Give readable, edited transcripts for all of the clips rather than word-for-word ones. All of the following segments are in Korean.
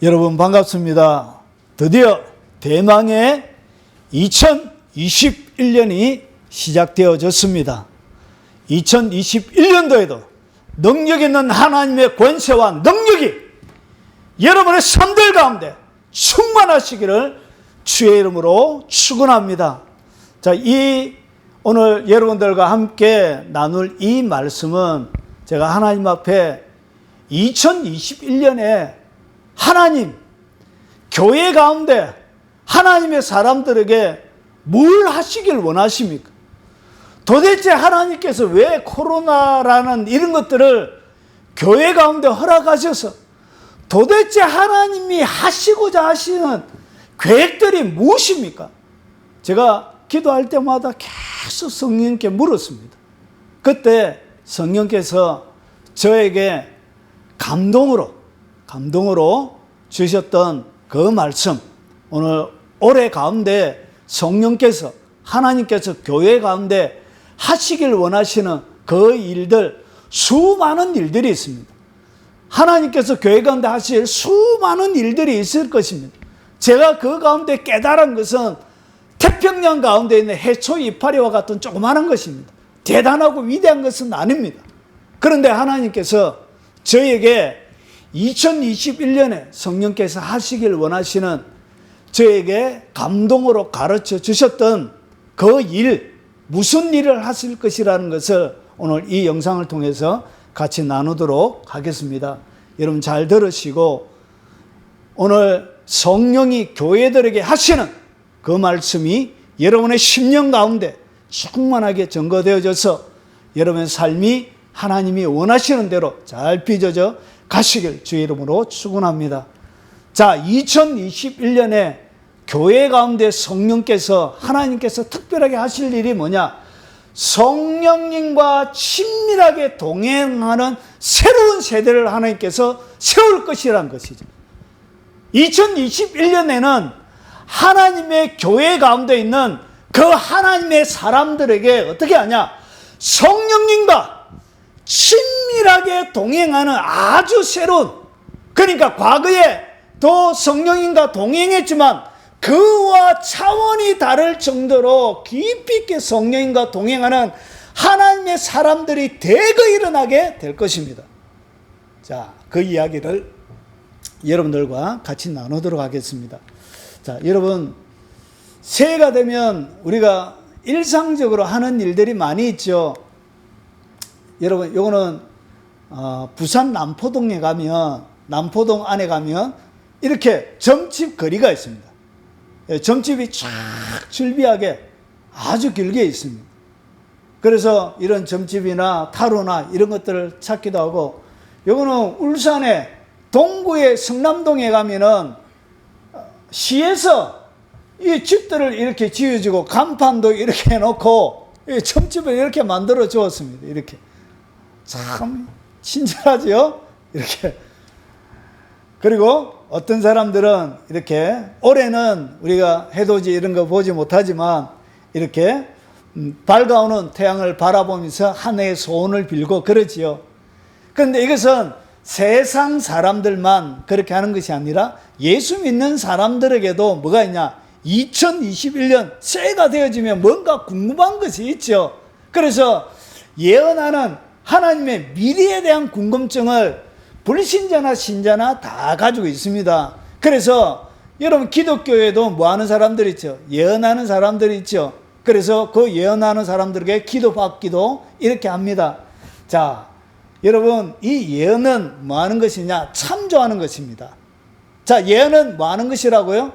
여러분 반갑습니다. 드디어 대망의 2021년이 시작되어졌습니다. 2021년도에도 능력 있는 하나님의 권세와 능력이 여러분의 삶들 가운데 충만하시기를 주의 이름으로 축원합니다. 자, 오늘 여러분들과 함께 나눌 이 말씀은 제가 하나님 앞에 2021년에 하나님, 교회 가운데 하나님의 사람들에게 뭘 하시길 원하십니까? 도대체 하나님께서 왜 코로나라는 이런 것들을 교회 가운데 허락하셔서 도대체 하나님이 하시고자 하시는 계획들이 무엇입니까? 제가 기도할 때마다 계속 성령님께 물었습니다. 그때 성령께서 저에게 감동으로 주셨던 그 말씀, 오늘 올해 가운데 성령께서 하나님께서 교회 가운데 하시길 원하시는 그 일들, 수많은 일들이 있습니다. 하나님께서 교회 가운데 하실 수많은 일들이 있을 것입니다. 제가 그 가운데 깨달은 것은 태평양 가운데 있는 해초 이파리와 같은 조그마한 것입니다. 대단하고 위대한 것은 아닙니다. 그런데 하나님께서 저에게 2021년에 성령께서 하시길 원하시는 저에게 감동으로 가르쳐 주셨던 그 일, 무슨 일을 하실 것이라는 것을 오늘 이 영상을 통해서 같이 나누도록 하겠습니다. 여러분 잘 들으시고 오늘 성령이 교회들에게 하시는 그 말씀이 여러분의 심령 가운데 충만하게 증거되어져서 여러분의 삶이 하나님이 원하시는 대로 잘 빚어져 가시길 주의 이름으로 축원합니다. 자, 2021년에 교회 가운데 성령께서 하나님께서 특별하게 하실 일이 뭐냐? 성령님과 친밀하게 동행하는 새로운 세대를 하나님께서 세울 것이라는 것이죠. 2021년에는 하나님의 교회 가운데 있는 그 하나님의 사람들에게 어떻게 하냐? 성령님과 친밀하게 동행하는 아주 새로운, 그러니까 과거에 또 성령님과 동행했지만 그와 차원이 다를 정도로 깊이 있게 성령님과 동행하는 하나님의 사람들이 대거 일어나게 될 것입니다. 자, 그 이야기를 여러분들과 같이 나누도록 하겠습니다. 자, 여러분, 새해가 되면 우리가 일상적으로 하는 일들이 많이 있죠. 여러분, 요거는 부산 남포동에 가면, 남포동 안에 가면 이렇게 점집 거리가 있습니다. 점집이 쫙 줄비하게 아주 길게 있습니다. 그래서 이런 점집이나 타로나 이런 것들을 찾기도 하고, 요거는 울산의 동구의 성남동에 가면은 시에서 이 집들을 이렇게 지어주고 간판도 이렇게 해놓고 점집을 이렇게 만들어 주었습니다. 이렇게 참 친절하죠? 이렇게. 그리고 어떤 사람들은 이렇게 올해는 우리가 해돋이 이런 거 보지 못하지만 이렇게 밝아오는 태양을 바라보면서 한 해의 소원을 빌고 그러지요. 그런데 이것은 세상 사람들만 그렇게 하는 것이 아니라 예수 믿는 사람들에게도 뭐가 있냐? 2021년 새해가 되어지면 뭔가 궁금한 것이 있죠. 그래서 예언하는 하나님의 미래에 대한 궁금증을 불신자나 신자나 다 가지고 있습니다. 그래서 여러분 기독교에도 뭐 하는 사람들 있죠? 예언하는 사람들이 있죠. 그래서 그 예언하는 사람들에게 기도받기도 이렇게 합니다. 자, 여러분 이 예언은 뭐 하는 것이냐? 참조하는 것입니다. 자, 예언은 뭐 하는 것이라고요?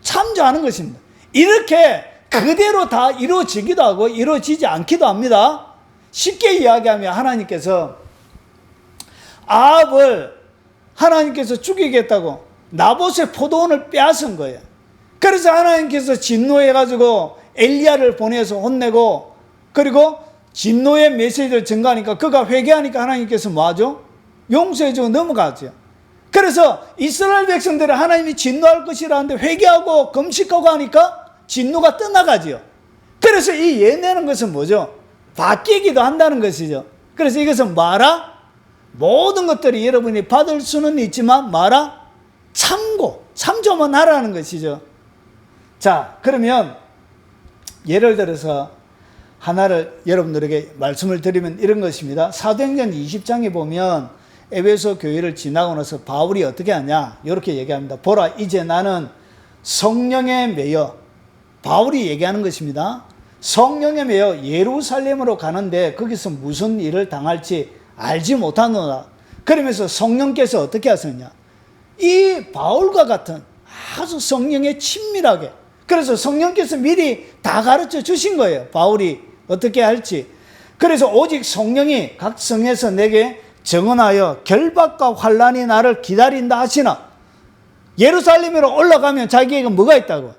참조하는 것입니다. 이렇게 그대로 다 이루어지기도 하고 이루어지지 않기도 합니다. 쉽게 이야기하면 하나님께서 아합을 하나님께서 죽이겠다고 나봇의 포도원을 빼앗은 거예요. 그래서 하나님께서 진노해가지고 엘리야를 보내서 혼내고, 그리고 진노의 메시지를 전가하니까 그가 회개하니까 하나님께서 뭐하죠? 용서해주고 넘어가죠. 그래서 이스라엘 백성들을 하나님이 진노할 것이라는데 회개하고 금식하고 하니까 진노가 떠나가죠. 그래서 이 예언하는 것은 뭐죠? 바뀌기도 한다는 것이죠. 그래서 이것은 뭐라? 모든 것들이 여러분이 받을 수는 있지만 뭐라? 참조만 하라는 것이죠. 자, 그러면 예를 들어서 하나를 여러분들에게 말씀을 드리면 이런 것입니다. 사도행전 20장에 보면 에베소 교회를 지나고 나서 바울이 어떻게 하냐 이렇게 얘기합니다. 보라, 이제 나는 성령에 매여, 바울이 얘기하는 것입니다. 성령에 매여 예루살렘으로 가는데 거기서 무슨 일을 당할지 알지 못하노라. 그러면서 성령께서 어떻게 하셨냐, 이 바울과 같은 아주 성령에 친밀하게, 그래서 성령께서 미리 다 가르쳐 주신 거예요. 바울이 어떻게 할지. 그래서 오직 성령이 각 성에서 내게 증언하여 결박과 환란이 나를 기다린다 하시나. 예루살렘으로 올라가면 자기에게 뭐가 있다고?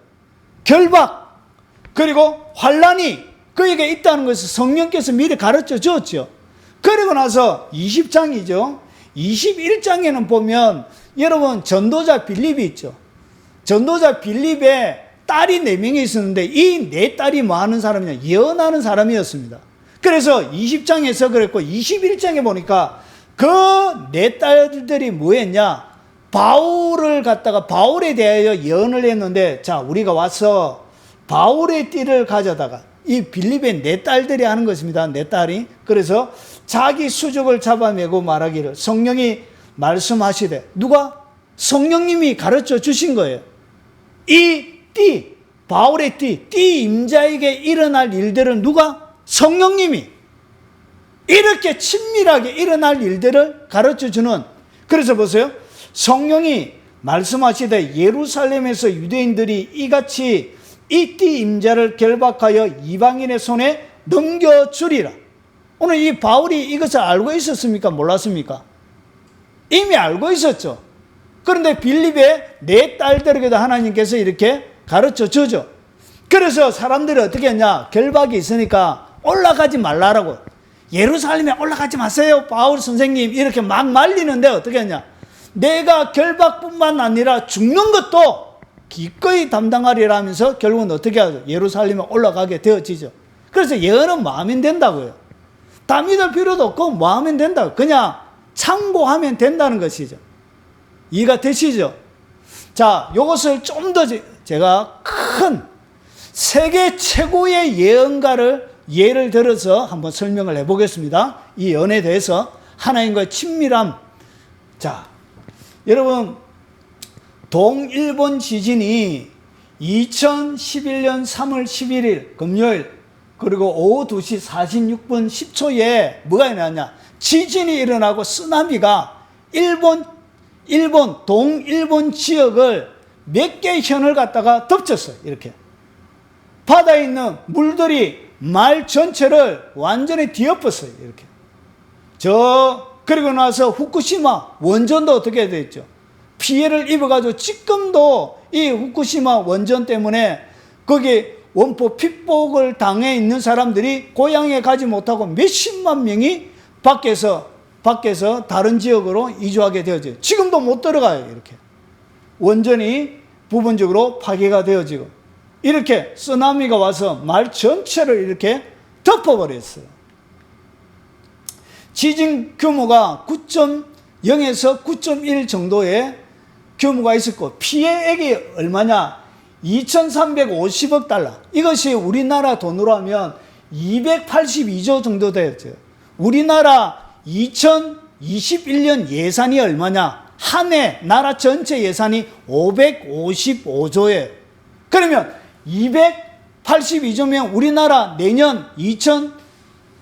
결박, 그리고 환란이 그에게 있다는 것을 성령께서 미리 가르쳐 주었죠. 그리고 나서 20장이죠. 21장에는 보면 여러분 전도자 빌립이 있죠. 전도자 빌립의 딸이 4명이 있었는데 이 4딸이 뭐 하는 사람이냐, 예언하는 사람이었습니다. 그래서 20장에서 그랬고 21장에 보니까 그 4딸들이 뭐 했냐, 바울을 갖다가 바울에 대하여 예언을 했는데, 자, 우리가 와서 바울의 띠를 가져다가, 이 빌립의 4딸들이 하는 것입니다. 4딸이. 그래서 자기 수족을 잡아내고 말하기를, 성령이 말씀하시되, 누가? 성령님이 가르쳐 주신 거예요. 이 띠, 바울의 띠 임자에게 일어날 일들을 누가? 성령님이 이렇게 친밀하게 일어날 일들을 가르쳐 주는. 그래서 보세요. 성령이 말씀하시되 예루살렘에서 유대인들이 이같이 이 띠 임자를 결박하여 이방인의 손에 넘겨주리라. 오늘 이 바울이 이것을 알고 있었습니까? 몰랐습니까? 이미 알고 있었죠. 그런데 빌립의 4딸들에게도 하나님께서 이렇게 가르쳐 주죠. 그래서 사람들이 어떻게 했냐, 결박이 있으니까 올라가지 말라라고, 예루살렘에 올라가지 마세요 바울 선생님, 이렇게 막 말리는데 어떻게 했냐, 내가 결박뿐만 아니라 죽는 것도 기꺼이 담당하리라 하면서 결국은 어떻게 하죠, 예루살렘에 올라가게 되어지죠. 그래서 예언은 뭐 하면 된다고요. 다 믿을 필요도 없고 뭐 하면 된다고, 그냥 참고하면 된다는 것이죠. 이해가 되시죠? 자, 이것을 좀 더 제가 큰 세계 최고의 예언가를 예를 들어서 한번 설명을 해보겠습니다. 이 예언에 대해서 하나님과의 친밀함. 자, 여러분, 동일본 지진이 2011년 3월 11일 금요일 그리고 오후 2시 46분 10초에 뭐가 일어났냐, 지진이 일어나고 쓰나미가 동일본 지역을 몇 개 현을 갖다가 덮쳤어요. 이렇게 바다에 있는 물들이 말 전체를 완전히 뒤엎었어요. 이렇게. 그리고 나서 후쿠시마 원전도 어떻게 됐죠? 피해를 입어가지고 지금도 이 후쿠시마 원전 때문에 거기 원포 핍박을 당해 있는 사람들이 고향에 가지 못하고 몇십만 명이 밖에서 다른 지역으로 이주하게 되어져요. 지금도 못 들어가요. 이렇게. 원전이 부분적으로 파괴가 되어지고, 이렇게 쓰나미가 와서 말 전체를 이렇게 덮어버렸어요. 지진 규모가 9.0에서 9.1 정도의 규모가 있었고, 피해액이 얼마냐? 2,350억 달러. 이것이 우리나라 돈으로 하면 282조 정도 되었죠. 우리나라 2021년 예산이 얼마냐? 한 해 나라 전체 예산이 555조예요. 그러면 282조면 우리나라 내년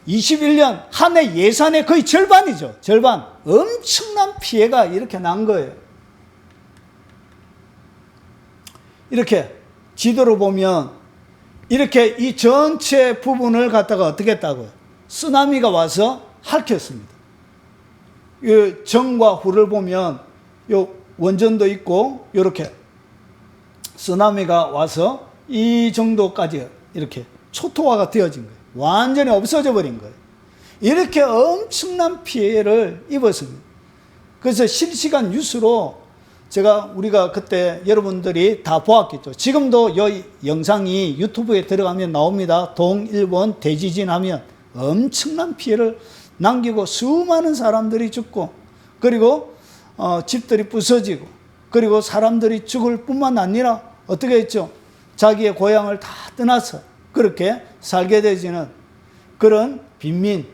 2021년 한 해 예산의 거의 절반이죠. 절반. 엄청난 피해가 이렇게 난 거예요. 이렇게 지도로 보면 이렇게 이 전체 부분을 갖다가 어떻게 했다고요? 쓰나미가 와서 핥혔습니다. 이 전과 후를 보면 요 원전도 있고 이렇게 쓰나미가 와서 이 정도까지 이렇게 초토화가 되어진 거예요. 완전히 없어져 버린 거예요. 이렇게 엄청난 피해를 입었습니다. 그래서 실시간 뉴스로 우리가 그때 여러분들이 다 보았겠죠. 지금도 이 영상이 유튜브에 들어가면 나옵니다. 동일본 대지진 하면 엄청난 피해를 남기고 수많은 사람들이 죽고, 그리고 집들이 부서지고, 그리고 사람들이 죽을 뿐만 아니라 어떻게 했죠? 자기의 고향을 다 떠나서 그렇게 살게 되지는 그런 빈민,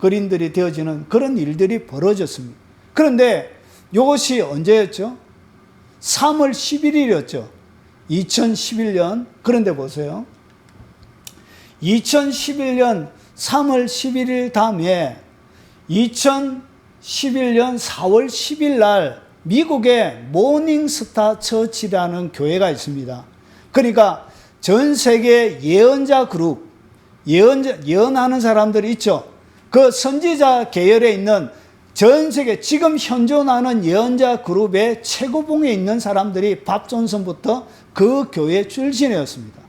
거린들이 되어지는 그런 일들이 벌어졌습니다. 그런데 이것이 언제였죠? 3월 11일이었죠. 2011년. 그런데 보세요. 2011년 3월 11일 다음에 2011년 4월 10일 날 미국의 모닝스타 처치라는 교회가 있습니다. 그러니까 전 세계 예언자 그룹, 예언하는 사람들이 있죠. 그 선지자 계열에 있는 전 세계 지금 현존하는 예언자 그룹의 최고봉에 있는 사람들이 밥 존슨부터 그 교회 출신이었습니다.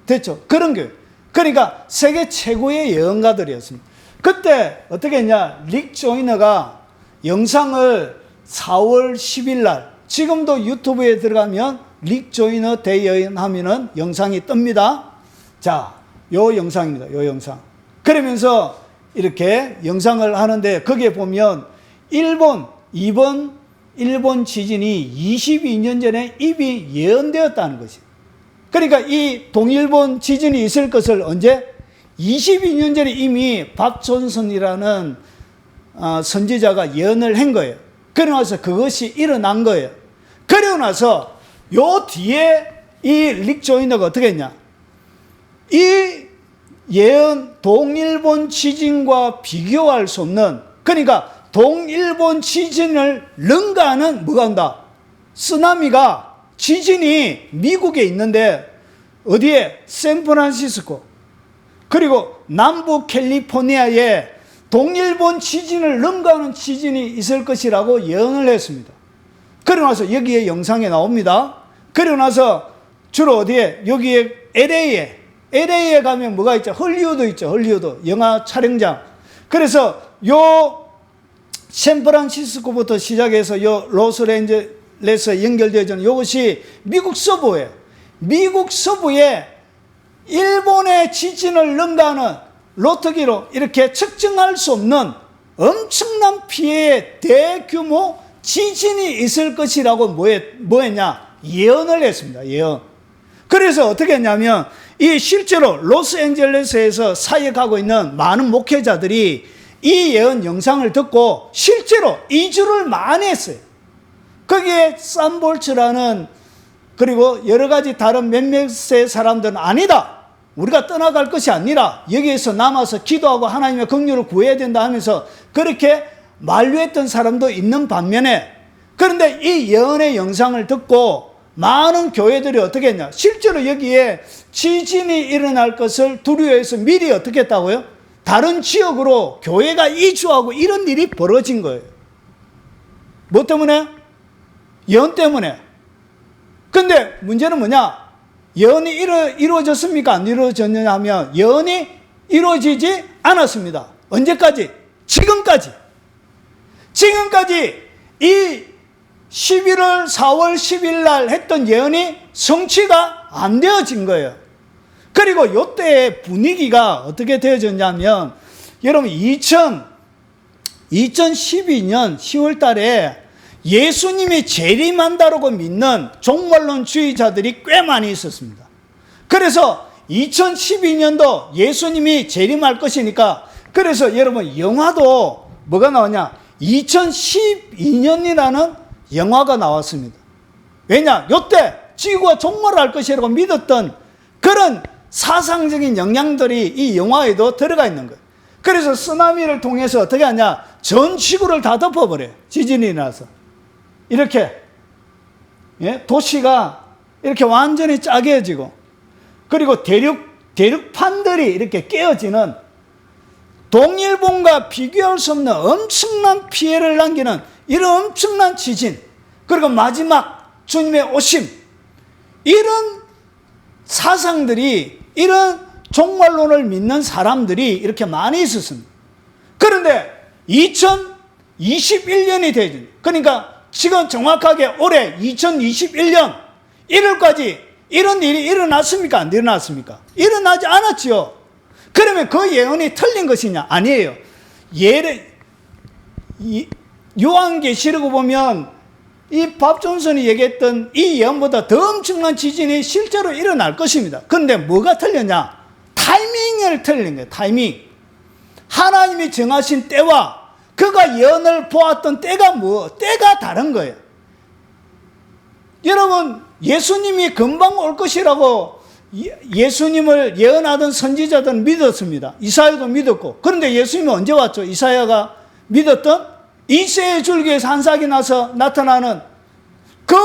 됐죠? 그런 교회. 그러니까 세계 최고의 예언가들이었습니다. 그때 어떻게 했냐? 릭 조이너가 영상을 4월 10일 날, 지금도 유튜브에 들어가면 릭 조이너 대예언하면은 영상이 뜹니다. 자, 요 영상입니다. 요 영상. 그러면서 이렇게 영상을 하는데 거기에 보면 이번 일본 지진이 22년 전에 이미 예언되었다는 것이. 그러니까 이 동일본 지진이 있을 것을 언제? 22년 전에 이미 밥 존슨이라는 선지자가 예언을 한 거예요. 그러고 나서 그것이 일어난 거예요. 그러고 나서 요 뒤에 이 릭 조이너가 어떻게 했냐? 이 예언 동일본 지진과 비교할 수 없는, 그러니까 동일본 지진을 능가하는 뭐가 온다? 쓰나미가, 지진이 미국에 있는데 어디에? 샌프란시스코 그리고 남부 캘리포니아에 동일본 지진을 능가하는 지진이 있을 것이라고 예언을 했습니다. 그러고 나서 여기에 영상에 나옵니다. 그러고 나서 주로 어디에? 여기에 LA에 가면 뭐가 있죠? 헐리우드 있죠. 헐리우드 영화 촬영장. 그래서 요 샌프란시스코부터 시작해서 요 로스앤젤레스에 연결되어지는 이것이 미국 서부예요. 미국 서부에 일본의 지진을 능가하는 로터기로 이렇게 측정할 수 없는 엄청난 피해의 대규모 지진이 있을 것이라고 뭐했냐? 예언을 했습니다. 예언. 그래서 어떻게 했냐면 이 실제로 로스앤젤레스에서 사역하고 있는 많은 목회자들이 이 예언 영상을 듣고 실제로 이주를 많이 했어요. 거기에 산볼츠라는 그리고 여러 가지 다른 몇몇의 사람들은 아니다. 우리가 떠나갈 것이 아니라 여기에서 남아서 기도하고 하나님의 긍휼을 구해야 된다 하면서 그렇게 만류했던 사람도 있는 반면에, 그런데 이 예언의 영상을 듣고 많은 교회들이 어떻게 했냐? 실제로 여기에 지진이 일어날 것을 두려워해서 미리 어떻게 했다고요? 다른 지역으로 교회가 이주하고 이런 일이 벌어진 거예요. 뭐 때문에? 예언 때문에. 근데 문제는 뭐냐? 예언이 이루어졌습니까? 안 이루어졌느냐 하면 예언이 이루어지지 않았습니다. 언제까지? 지금까지 이 11월 4월 10일 날 했던 예언이 성취가 안 되어진 거예요. 그리고 이때의 분위기가 어떻게 되어졌냐면 여러분 2012년 10월 달에 예수님이 재림한다라고 믿는 종말론주의자들이 꽤 많이 있었습니다. 그래서 2012년도 예수님이 재림할 것이니까, 그래서 여러분 영화도 뭐가 나오냐? 2012년이라는 영화가 나왔습니다. 왜냐? 이때 지구가 종말할 것이라고 믿었던 그런 사상적인 영향들이 이 영화에도 들어가 있는 거예요. 그래서 쓰나미를 통해서 어떻게 하냐? 전 지구를 다 덮어버려요. 지진이 나서. 이렇게 도시가 이렇게 완전히 짜개지고, 그리고 대륙판들이 이렇게 깨어지는, 동일본과 비교할 수 없는 엄청난 피해를 남기는 이런 엄청난 지진, 그리고 마지막 주님의 오심, 이런 사상들이, 이런 종말론을 믿는 사람들이 이렇게 많이 있었습니다. 그런데 2021년이 되죠. 그러니까 지금 정확하게 올해 2021년 1월까지 이런 일이 일어났습니까? 안 일어났습니까? 일어나지 않았죠. 그러면 그 예언이 틀린 것이냐? 아니에요. 요한계시록 보면 이 밥 존슨이 얘기했던 이 예언보다 더 엄청난 지진이 실제로 일어날 것입니다. 그런데 뭐가 틀렸냐? 타이밍을 틀린 거예요. 타이밍. 하나님이 정하신 때와 그가 예언을 보았던 때가 때가 다른 거예요. 여러분, 예수님이 금방 올 것이라고 예수님을 예언하던 선지자들은 믿었습니다. 이사야도 믿었고. 그런데 예수님은 언제 왔죠? 이사야가 믿었던 이새의 줄기에서 한 싹이 나서 나타나는 그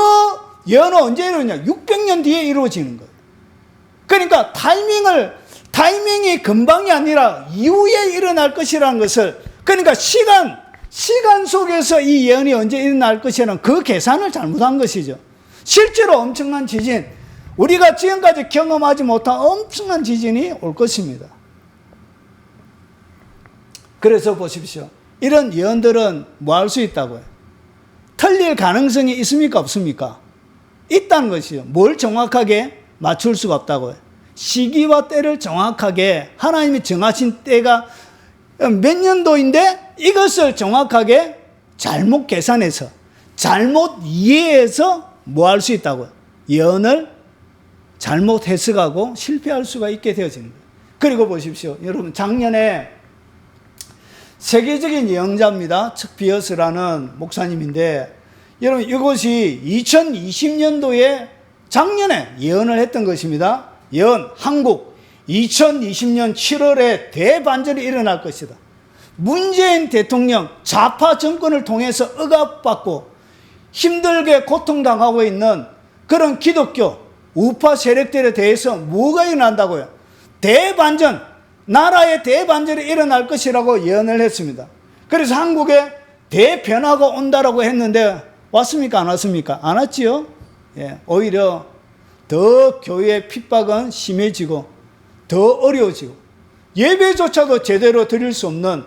예언은 언제 이루어지냐? 600년 뒤에 이루어지는 거예요. 그러니까 타이밍이 금방이 아니라 이후에 일어날 것이라는 것을, 그러니까 시간 속에서 이 예언이 언제 일어날 것이라는 그 계산을 잘못한 것이죠. 실제로 엄청난 지진, 우리가 지금까지 경험하지 못한 엄청난 지진이 올 것입니다. 그래서 보십시오. 이런 예언들은 뭐 할 수 있다고요? 틀릴 가능성이 있습니까? 없습니까? 있다는 것이요. 뭘 정확하게 맞출 수가 없다고요. 시기와 때를 정확하게 하나님이 정하신 때가 몇 년도인데 이것을 정확하게 잘못 계산해서 잘못 이해해서 뭐 할 수 있다고요? 예언을 잘못 해석하고 실패할 수가 있게 되어지는 거예요. 그리고 보십시오. 여러분, 작년에 세계적인 예언자입니다. 척 비어스라는 목사님인데, 여러분, 이것이 2020년도에 작년에 예언을 했던 것입니다. 예언, 한국 2020년 7월에 대반전이 일어날 것이다. 문재인 대통령 좌파 정권을 통해서 억압받고 힘들게 고통당하고 있는 그런 기독교 우파 세력들에 대해서 뭐가 일어난다고요? 대반전, 나라의 대반전이 일어날 것이라고 예언을 했습니다. 그래서 한국에 대변화가 온다라고 했는데 왔습니까? 안 왔습니까? 안 왔지요? 예, 오히려 더 교회의 핍박은 심해지고 더 어려워지고 예배조차도 제대로 드릴 수 없는,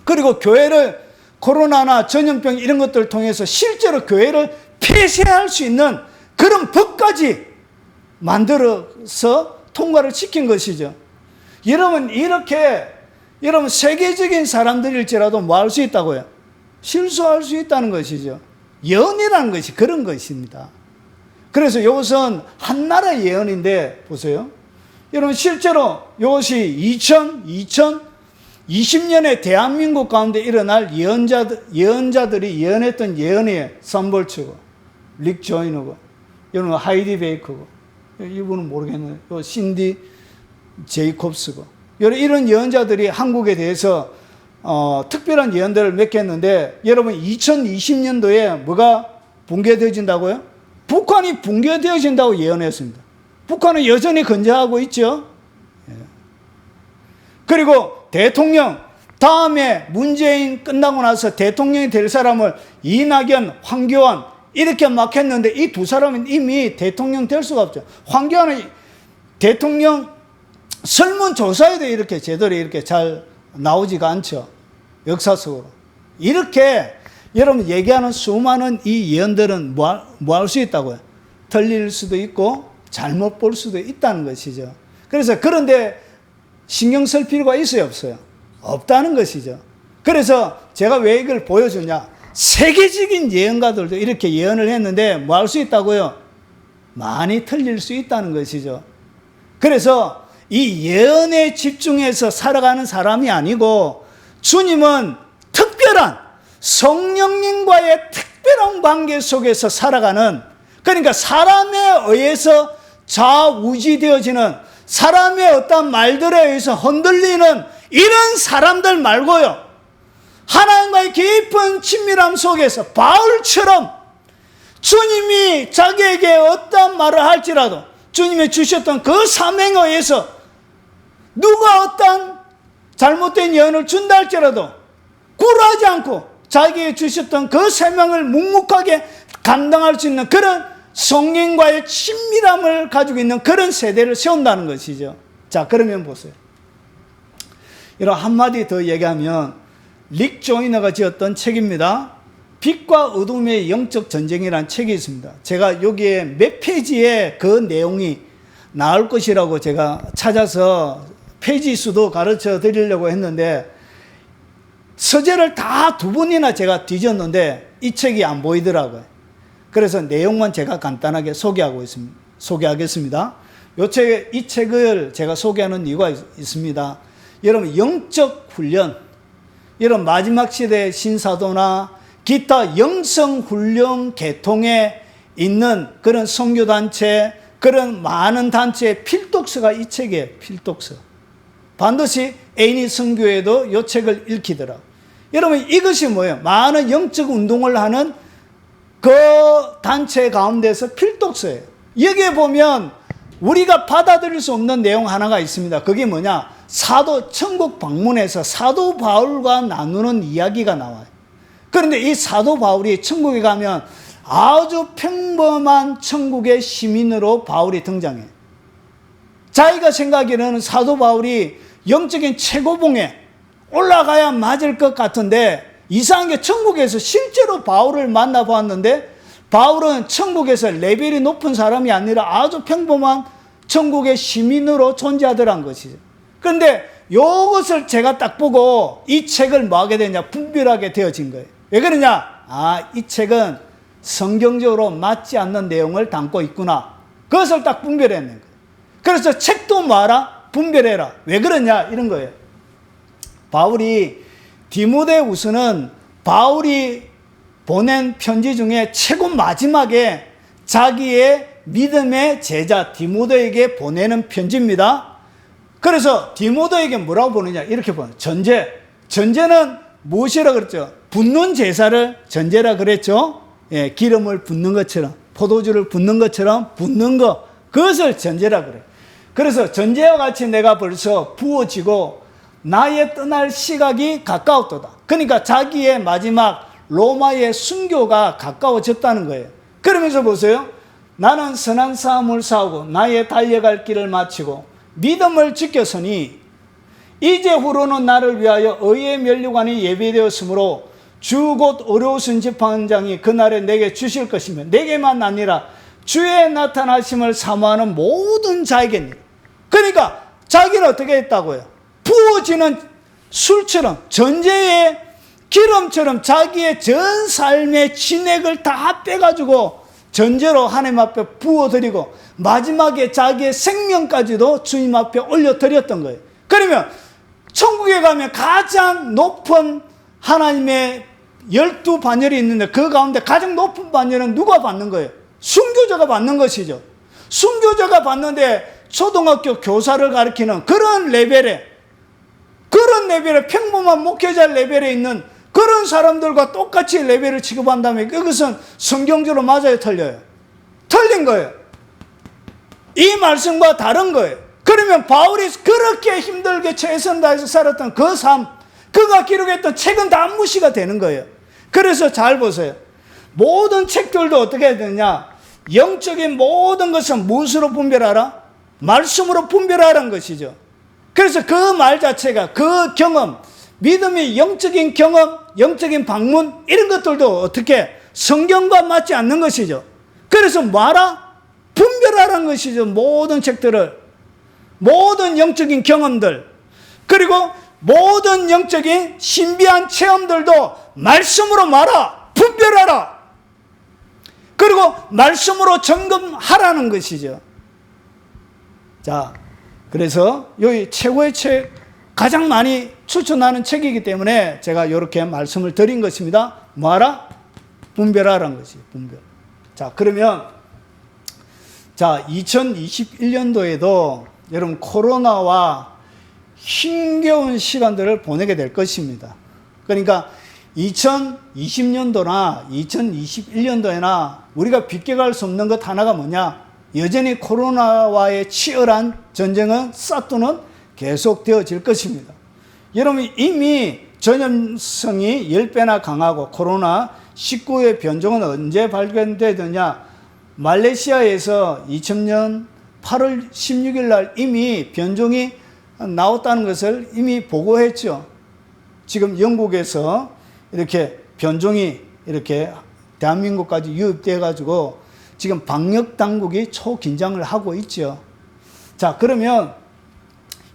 그리고 교회를 코로나나 전염병 이런 것들을 통해서 실제로 교회를 폐쇄할 수 있는 그런 법까지 만들어서 통과를 시킨 것이죠. 여러분, 이렇게 세계적인 사람들일지라도 뭐 할 수 있다고요? 실수할 수 있다는 것이죠. 예언이라는 것이 그런 것입니다. 그래서 이것은 한 나라의 예언인데 보세요. 여러분, 실제로 이것이 2020년에 대한민국 가운데 일어날 예언자들이 예언했던 예언의 선볼츠고, 릭 조이너고, 여러분 하이디 베이커고, 이분은 모르겠는데 신디 제이콥스고, 이런 예언자들이 한국에 대해서 특별한 예언들을 몇 개 했는데, 여러분 2020년도에 뭐가 붕괴되어진다고요? 북한이 붕괴되어진다고 예언했습니다. 북한은 여전히 건재하고 있죠. 그리고 대통령, 다음에 문재인 끝나고 나서 대통령이 될 사람을 이낙연, 황교안 이렇게 막 했는데 이 두 사람은 이미 대통령 될 수가 없죠. 황교안은 대통령 설문조사에도 이렇게 제대로 이렇게 잘 나오지가 않죠. 역사 속으로. 이렇게 여러분 얘기하는 수많은 이 예언들은 뭐 할 수 있다고요? 틀릴 수도 있고 잘못 볼 수도 있다는 것이죠. 그래서 그런데 신경 쓸 필요가 있어요, 없어요? 없다는 것이죠. 그래서 제가 왜 이걸 보여주냐? 세계적인 예언가들도 이렇게 예언을 했는데 뭐 할 수 있다고요? 많이 틀릴 수 있다는 것이죠. 그래서 이 예언에 집중해서 살아가는 사람이 아니고 주님은 특별한 성령님과의 특별한 관계 속에서 살아가는, 그러니까 사람에 의해서 좌우지되어지는, 사람의 어떤 말들에 의해서 흔들리는 이런 사람들 말고요, 하나님과의 깊은 친밀함 속에서 바울처럼 주님이 자기에게 어떤 말을 할지라도 주님이 주셨던 그 사명에 의해서 누가 어떤 잘못된 예언을 준다 할지라도 굴하지 않고 자기에게 주셨던 그 사명을 묵묵하게 감당할 수 있는 그런 성령과의 친밀함을 가지고 있는 그런 세대를 세운다는 것이죠. 자, 그러면 보세요. 이런 한마디 더 얘기하면 릭 조이너가 지었던 책입니다. 빛과 어둠의 영적 전쟁이라는 책이 있습니다. 제가 여기에 몇 페이지에 그 내용이 나올 것이라고 제가 찾아서 페이지 수도 가르쳐 드리려고 했는데 서재를 다 두 번이나 제가 뒤졌는데 이 책이 안 보이더라고요. 그래서 내용만 제가 간단하게 소개하겠습니다. 이 책을 제가 소개하는 이유가 있습니다. 여러분, 영적 훈련, 이런 마지막 시대의 신사도나 기타 영성훈련 계통에 있는 그런 선교단체, 그런 많은 단체의 필독서가 이 책이에요. 필독서. 반드시 애인이 선교에도 이 책을 읽히더라. 여러분, 이것이 뭐예요? 많은 영적 운동을 하는 그 단체 가운데서 필독서예요. 여기에 보면 우리가 받아들일 수 없는 내용 하나가 있습니다. 그게 뭐냐? 천국 방문에서 사도 바울과 나누는 이야기가 나와요. 그런데 이 사도 바울이 천국에 가면 아주 평범한 천국의 시민으로 바울이 등장해요. 자기가 생각하기에는 사도 바울이 영적인 최고봉에 올라가야 맞을 것 같은데, 이상한 게 천국에서 실제로 바울을 만나보았는데 바울은 천국에서 레벨이 높은 사람이 아니라 아주 평범한 천국의 시민으로 존재하더란 것이죠. 그런데 이것을 제가 딱 보고 이 책을 뭐 하게 되냐, 분별하게 되어진 거예요. 왜 그러냐? 이 책은 성경적으로 맞지 않는 내용을 담고 있구나. 그것을 딱 분별해낸 거예요. 그래서 책도 뭐하라? 분별해라. 왜 그러냐? 이런 거예요. 바울이 디모데후서는 바울이 보낸 편지 중에 최고 마지막에 자기의 믿음의 제자 디모데에게 보내는 편지입니다. 그래서 디모데에게 뭐라고 보느냐, 이렇게 보는 전제는 무엇이라 그랬죠? 붓는 제사를 전제라 그랬죠. 예, 기름을 붓는 것처럼, 포도주를 붓는 것처럼 붓는 것, 그것을 전제라 그래요. 그래서 전제와 같이 내가 벌써 부어지고 나의 떠날 시각이 가까웠도다. 그러니까 자기의 마지막 로마의 순교가 가까워졌다는 거예요. 그러면서 보세요. 나는 선한 싸움을 싸우고 나의 달려갈 길을 마치고 믿음을 지켰으니 이제 후로는 나를 위하여 의의 면류관이 예비되었으므로 주 곧 어려우신 재판장이 그날에 내게 주실 것이며 내게만 아니라 주의 나타나심을 사모하는 모든 자에게니라. 그러니까 자기는 어떻게 했다고요? 부어지는 술처럼, 전제의 기름처럼 자기의 전 삶의 진액을 다 빼가지고 전제로 하나님 앞에 부어드리고 마지막에 자기의 생명까지도 주님 앞에 올려드렸던 거예요. 그러면 천국에 가면 가장 높은 하나님의 12반열이 있는데 그 가운데 가장 높은 반열은 누가 받는 거예요? 순교자가 받는 것이죠. 순교자가 받는데 초등학교 교사를 가르치는 그런 레벨에 평범한 목회자 레벨에 있는 그런 사람들과 똑같이 레벨을 취급한다면 이것은 성경적으로 맞아요, 틀려요? 틀린 거예요. 이 말씀과 다른 거예요. 그러면 바울이 그렇게 힘들게 최선 다해서 살았던 그 삶, 그가 기록했던 책은 다 무시가 되는 거예요. 그래서 잘 보세요. 모든 책들도 어떻게 해야 되느냐? 영적인 모든 것은 무엇으로 분별하라? 말씀으로 분별하라는 것이죠. 그래서 그 말 자체가, 그 경험, 믿음의 영적인 경험, 영적인 방문, 이런 것들도 어떻게 성경과 맞지 않는 것이죠. 그래서 뭐하라? 분별하라는 것이죠. 모든 책들을, 모든 영적인 경험들, 그리고 모든 영적인 신비한 체험들도 말씀으로 말아, 분별하라. 그리고 말씀으로 점검하라는 것이죠. 자, 그래서 여기 최고의 책, 가장 많이 추천하는 책이기 때문에 제가 이렇게 말씀을 드린 것입니다. 뭐하라? 분별하라는 것이에요. 분별. 자, 그러면 2021년도에도 여러분 코로나와 힘겨운 시간들을 보내게 될 것입니다. 그러니까 2020년도나 2021년도에나 우리가 비껴갈 수 없는 것 하나가 뭐냐? 여전히 코로나와의 치열한 전쟁은 사투는 계속되어질 것입니다. 여러분, 이미 전염성이 10배나 강하고 코로나19의 변종은 언제 발견되느냐? 말레이시아에서 2000년 8월 16일 날 이미 변종이 나왔다는 것을 이미 보고했죠. 지금 영국에서 이렇게 변종이 이렇게 대한민국까지 유입돼 가지고 지금 방역 당국이 초긴장을 하고 있죠. 자, 그러면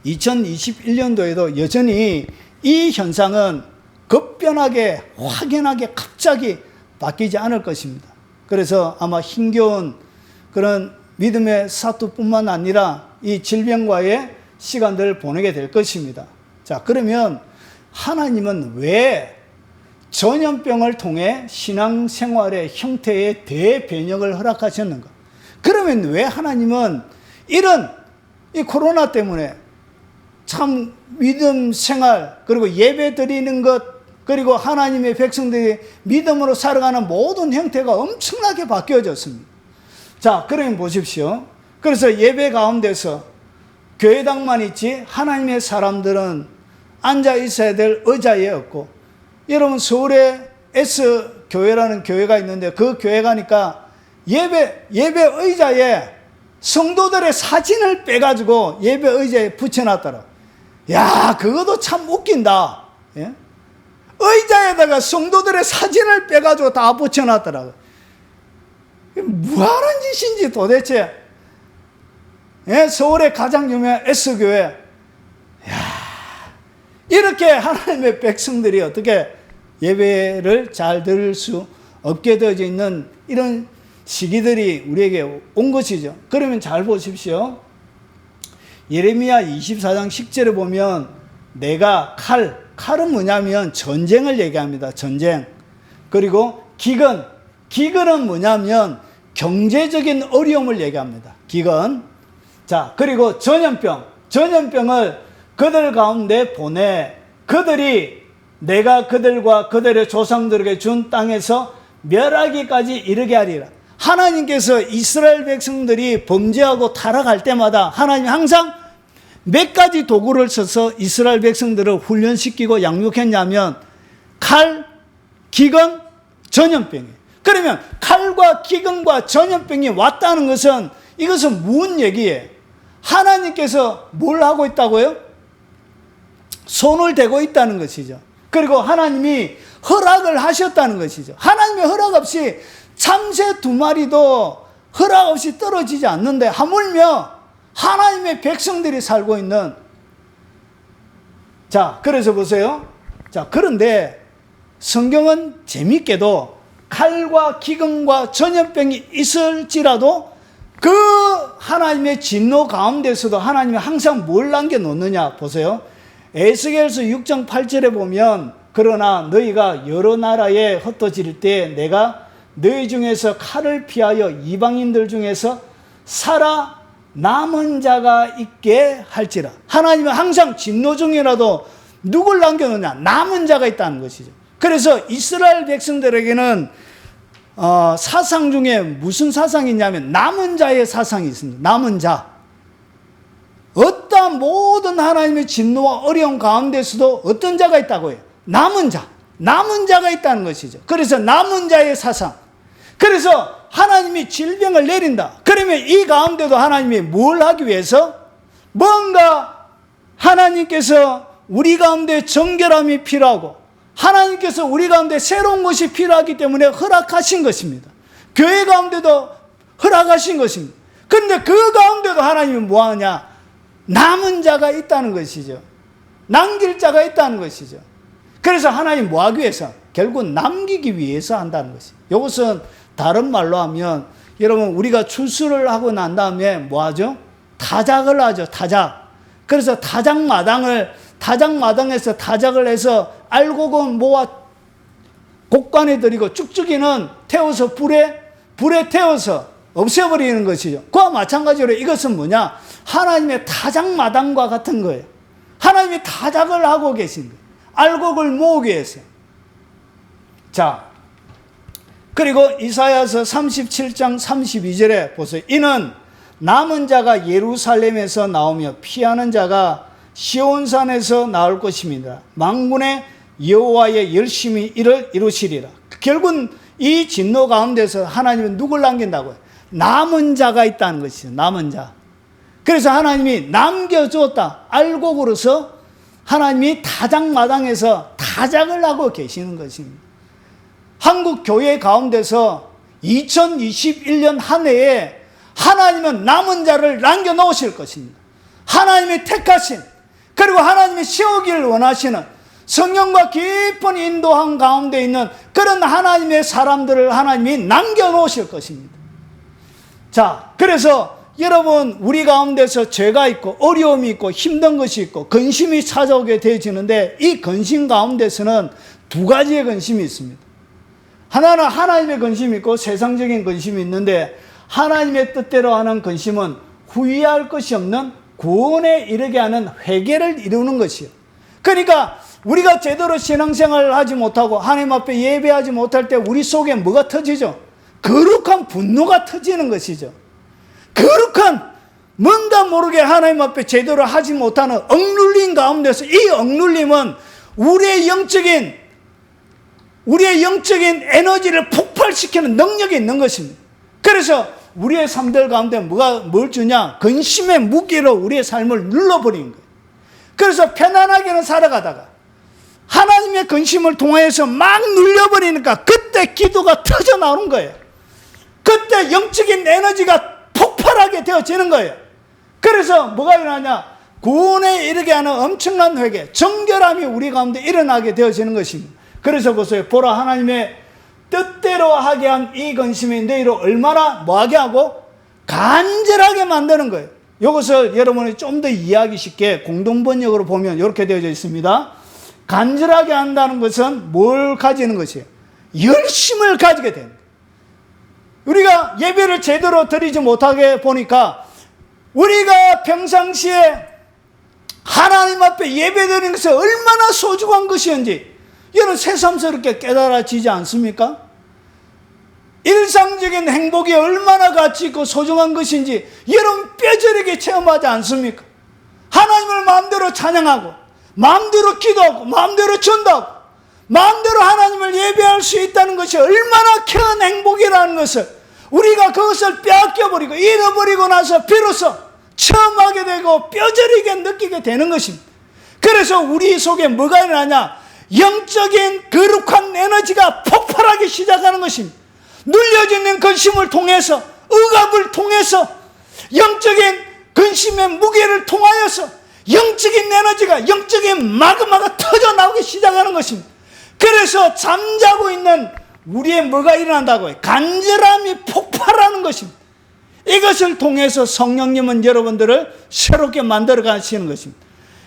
2021년도에도 여전히 이 현상은 급변하게, 확연하게, 갑자기 바뀌지 않을 것입니다. 그래서 아마 힘겨운 그런 믿음의 사투뿐만 아니라 이 질병과의 시간들을 보내게 될 것입니다. 자, 그러면 하나님은 왜 전염병을 통해 신앙생활의 형태의 대변혁을 허락하셨는가? 그러면 왜 하나님은 이런 이 코로나 때문에 참 믿음 생활, 그리고 예배 드리는 것, 그리고 하나님의 백성들이 믿음으로 살아가는 모든 형태가 엄청나게 바뀌어졌습니다. 자, 그러면 보십시오. 그래서 예배 가운데서 교회당만 있지 하나님의 사람들은 앉아 있어야 될 의자에 없고, 여러분 서울에 S교회라는 교회가 있는데 그 교회 가니까 예배 의자에 성도들의 사진을 빼가지고 예배 의자에 붙여놨더라. 야, 그것도 참 웃긴다. 예? 의자에다가 성도들의 사진을 빼가지고 다 붙여놨더라고. 뭐하는 짓인지 도대체. 예? 서울의 가장 유명한 S교회. 야, 이렇게 하나님의 백성들이 어떻게 예배를 잘 들을 수 없게 되어져 있는 이런 시기들이 우리에게 온 것이죠. 그러면 잘 보십시오. 예레미야 24장 10절에 보면 내가 칼은 뭐냐면 전쟁을 얘기합니다. 전쟁. 그리고 기근은 뭐냐면 경제적인 어려움을 얘기합니다. 기근. 자, 그리고 전염병을 그들 가운데 보내 그들이 내가 그들과 그들의 조상들에게 준 땅에서 멸하기까지 이르게 하리라. 하나님께서 이스라엘 백성들이 범죄하고 타락할 때마다 하나님이 항상 몇 가지 도구를 써서 이스라엘 백성들을 훈련시키고 양육했냐면 칼, 기근, 전염병이에요. 그러면 칼과 기근과 전염병이 왔다는 것은 이것은 무슨 얘기예요? 하나님께서 뭘 하고 있다고요? 손을 대고 있다는 것이죠. 그리고 하나님이 허락을 하셨다는 것이죠. 하나님의 허락 없이 참새 2마리도 허락 없이 떨어지지 않는데 하물며 하나님의 백성들이 살고 있는. 자, 그래서 보세요. 자, 그런데 성경은 재밌게도 칼과 기근과 전염병이 있을지라도 그 하나님의 진노 가운데서도 하나님이 항상 뭘 남겨놓느냐 보세요. 에스겔서 6장 8절에 보면 그러나 너희가 여러 나라에 흩어질 때 내가 너희 중에서 칼을 피하여 이방인들 중에서 살아남은 자가 있게 할지라. 하나님은 항상 진노 중이라도 누굴 남겨놓냐? 남은 자가 있다는 것이죠. 그래서 이스라엘 백성들에게는 사상 중에 무슨 사상이 있냐면 남은 자의 사상이 있습니다. 남은 자. 어떠한 모든 하나님의 진노와 어려움 가운데서도 어떤 자가 있다고 해요? 남은 자. 남은 자가 있다는 것이죠. 그래서 남은 자의 사상. 그래서 하나님이 질병을 내린다. 그러면 이 가운데도 하나님이 뭘 하기 위해서? 뭔가 하나님께서 우리 가운데 정결함이 필요하고 하나님께서 우리 가운데 새로운 것이 필요하기 때문에 허락하신 것입니다. 교회 가운데도 허락하신 것입니다. 그런데 그 가운데도 하나님이 뭐 하냐? 남은 자가 있다는 것이죠. 남길 자가 있다는 것이죠. 그래서 하나님 뭐 하기 위해서? 결국 남기기 위해서 한다는 것이죠. 이것은 다른 말로 하면 여러분 우리가 출수를 하고 난 다음에 뭐 하죠? 타작을 하죠. 타작. 그래서 타작마당에서 타작을 해서 알곡은 모아 곡간에 들이고 쭉쭉이는 태워서 불에 태워서 없애버리는 것이죠. 그와 마찬가지로 이것은 뭐냐? 하나님의 타작마당과 같은 거예요. 하나님이 타작을 하고 계신 거예요. 알곡을 모으기 위해서. 자, 그리고 이사야서 37장 32절에 보세요. 이는 남은 자가 예루살렘에서 나오며 피하는 자가 시온산에서 나올 것입니다. 만군의 여호와의 열심히 이를 이루시리라. 결국은 이 진노 가운데서 하나님은 누굴 남긴다고요? 남은 자가 있다는 것이죠. 남은 자. 그래서 하나님이 남겨주었다. 알곡으로서 하나님이 타작마당에서 타작을 하고 계시는 것입니다. 한국 교회 가운데서 2021년 한 해에 하나님은 남은 자를 남겨놓으실 것입니다. 하나님이 택하신, 그리고 하나님이 세우기를 원하시는 성령과 깊은 인도함 가운데 있는 그런 하나님의 사람들을 하나님이 남겨놓으실 것입니다. 자, 그래서 여러분, 우리 가운데서 죄가 있고 어려움이 있고 힘든 것이 있고 근심이 찾아오게 되어지는데, 이 근심 가운데서는 두 가지의 근심이 있습니다. 하나는 하나님의 근심이 있고 세상적인 근심이 있는데, 하나님의 뜻대로 하는 근심은 후회할 것이 없는 구원에 이르게 하는 회개를 이루는 것이에요. 그러니까 우리가 제대로 신앙생활을 하지 못하고 하나님 앞에 예배하지 못할 때 우리 속에 뭐가 터지죠? 거룩한 분노가 터지는 것이죠. 거룩한, 뭔가 모르게 하나님 앞에 제대로 하지 못하는 억눌림 가운데서, 이 억눌림은 우리의 영적인 에너지를 폭발시키는 능력이 있는 것입니다. 그래서 우리의 삶들 가운데 뭘 주냐? 근심의 무게로 우리의 삶을 눌러버리는 거예요. 그래서 편안하게는 살아가다가 하나님의 근심을 통하여서 막 눌려버리니까 그때 기도가 터져 나오는 거예요. 그때 영적인 에너지가 폭발하게 되어지는 거예요. 그래서 뭐가 일어나냐? 구원에 이르게 하는 엄청난 회개, 정결함이 우리 가운데 일어나게 되어지는 것입니다. 그래서 보세요. 보라, 하나님의 뜻대로 하게 한 이 근심이 너희를 얼마나 뭐하게 하고 간절하게 만드는 거예요. 이것을 여러분이 좀 더 이해하기 쉽게 공동번역으로 보면 이렇게 되어져 있습니다. 간절하게 한다는 것은 뭘 가지는 것이에요? 열심을 가지게 됩니다. 우리가 예배를 제대로 드리지 못하게 보니까 우리가 평상시에 하나님 앞에 예배 드리는 것이 얼마나 소중한 것이었는지 여러분 새삼스럽게 깨달아지지 않습니까? 일상적인 행복이 얼마나 가치 있고 소중한 것인지 여러분 뼈저리게 체험하지 않습니까? 하나님을 마음대로 찬양하고 마음대로 기도하고 마음대로 전도하고 마음대로 하나님을 예배할 수 있다는 것이 얼마나 큰 행복이라는 것을 우리가 그것을 빼앗겨버리고 잃어버리고 나서 비로소 체험하게 되고 뼈저리게 느끼게 되는 것입니다. 그래서 우리 속에 뭐가 일어나냐? 영적인 거룩한 에너지가 폭발하기 시작하는 것입니다. 눌려지는 근심을 통해서, 억압을 통해서, 영적인 근심의 무게를 통하여서 영적인 에너지가, 영적인 마그마가 터져나오기 시작하는 것입니다. 그래서 잠자고 있는 우리의 뭐가 일어난다고요? 간절함이 폭발하는 것입니다. 이것을 통해서 성령님은 여러분들을 새롭게 만들어 가시는 것입니다.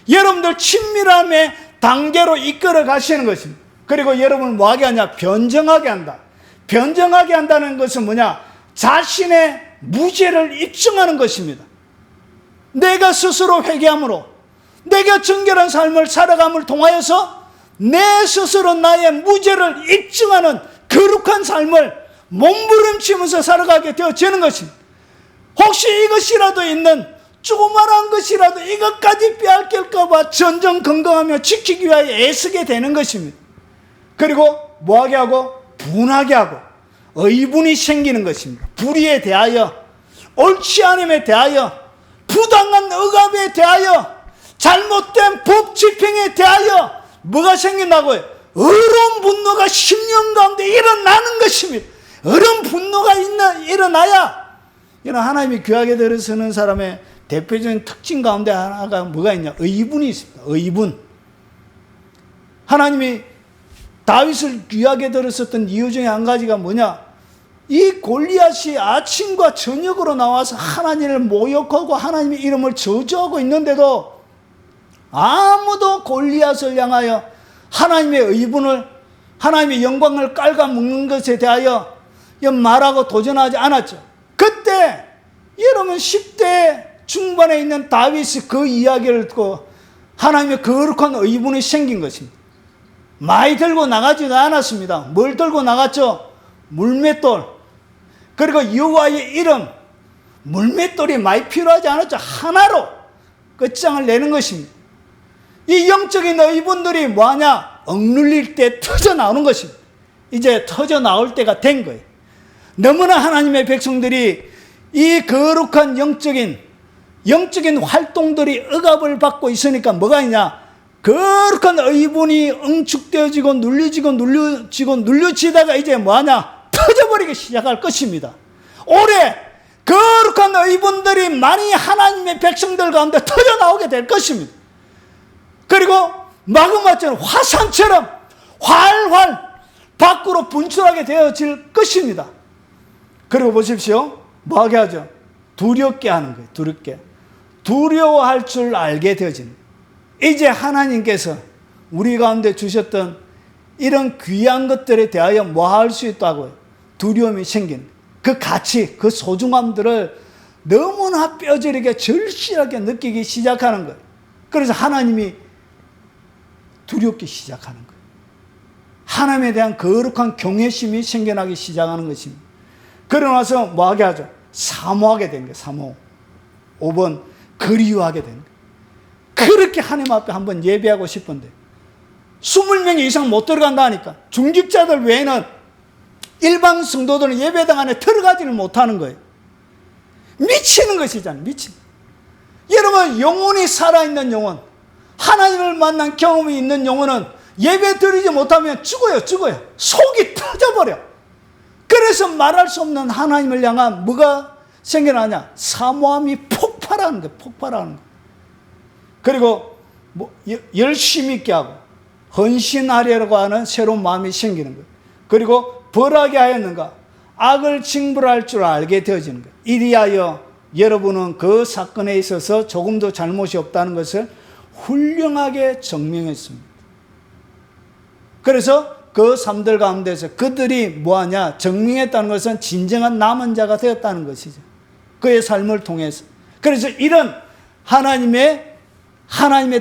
여러분들 친밀함의 단계로 이끌어 가시는 것입니다. 그리고 여러분을 뭐하게 하냐? 변정하게 한다. 변정하게 한다는 것은 뭐냐? 자신의 무죄를 입증하는 것입니다. 내가 스스로 회개함으로, 내가 정결한 삶을 살아감을 통하여서 내 스스로 나의 무죄를 입증하는 거룩한 삶을 몸부림치면서 살아가게 되어지는 것입니다. 혹시 이것이라도 있는 조그만한 것이라도 이것까지 빼앗길까 봐 전전긍긍하며 지키기 위하여 애쓰게 되는 것입니다. 그리고 뭐하게 하고? 분하게 하고 의분이 생기는 것입니다. 불의에 대하여, 옳지 않음에 대하여, 부당한 억압에 대하여, 잘못된 법 집행에 대하여 뭐가 생긴다고요? 어려운 분노가 심령 가운데 일어나는 것입니다. 어려운 분노가 일어나야 이런 하나님이 귀하게 들어서는 사람의 대표적인 특징 가운데 하나가 뭐가 있냐? 의분이 있습니다. 의분. 하나님이 다윗을 귀하게 들었었던 이유 중에 한 가지가 뭐냐? 이 골리앗이 아침과 저녁으로 나와서 하나님을 모욕하고 하나님의 이름을 저주하고 있는데도 아무도 골리앗을 향하여 하나님의 의분을, 하나님의 영광을 깔아먹는 것에 대하여 말하고 도전하지 않았죠. 그때 여러분 10대 중반에 있는 다윗이 그 이야기를 듣고 하나님의 거룩한 의분이 생긴 것입니다. 많이 들고 나가지도 않았습니다. 뭘 들고 나갔죠? 물맷돌. 그리고 여호와의 이름, 물맷돌이 많이 필요하지 않았죠. 하나로 끝장을 내는 것입니다. 이 영적인 의분들이 뭐하냐? 억눌릴 때 터져 나오는 것입니다. 이제 터져 나올 때가 된 거예요. 너무나 하나님의 백성들이 이 거룩한 영적인 활동들이 억압을 받고 있으니까 뭐가 있냐? 거룩한 의분이 응축되어지고 눌려지다가 이제 뭐하냐? 터져버리기 시작할 것입니다. 올해 거룩한 의분들이 많이 하나님의 백성들 가운데 터져나오게 될 것입니다. 그리고 마그마처럼 화산처럼 활활 밖으로 분출하게 되어질 것입니다. 그리고 보십시오. 뭐하게 하죠? 두렵게 하는 거예요. 두렵게. 두려워할 줄 알게 되어지는 거예요. 이제 하나님께서 우리 가운데 주셨던 이런 귀한 것들에 대하여 뭐 할 수 있다고요? 두려움이 생긴 그 가치, 그 소중함들을 너무나 뼈저리게 절실하게 느끼기 시작하는 거예요. 그래서 하나님이 두렵기 시작하는 거예요. 하나님에 대한 거룩한 경외심이 생겨나기 시작하는 것입니다. 그러고 나서 뭐하게 하죠? 사모하게 되는 거예요. 사모. 5번 그리워하게 되는 거예요. 그렇게 하나님 앞에 한번 예배하고 싶은데 20명 이상 못 들어간다 하니까 중직자들 외에는 일반 성도들은 예배당 안에 들어가지를 못하는 거예요. 미치는 것이잖아요. 미치는. 여러분 영혼이 살아있는 영혼, 하나님을 만난 경험이 있는 영혼은 예배 드리지 못하면 죽어요. 속이 터져버려. 그래서 말할 수 없는 하나님을 향한 뭐가 생겨나냐? 사모함이 폭발하는 거예요. 폭발하는 거예요. 그리고 뭐 열심히 있게 하고 헌신하려고 하는 새로운 마음이 생기는 거예요. 그리고 벌하게 하였는가? 악을 징벌할 줄 알게 되어지는 거예요. 이리하여 여러분은 그 사건에 있어서 조금도 잘못이 없다는 것을 훌륭하게 증명했습니다. 그래서 그 삶들 가운데서 그들이 뭐하냐? 증명했다는 것은 진정한 남은 자가 되었다는 것이죠. 그의 삶을 통해서. 그래서 이런 하나님의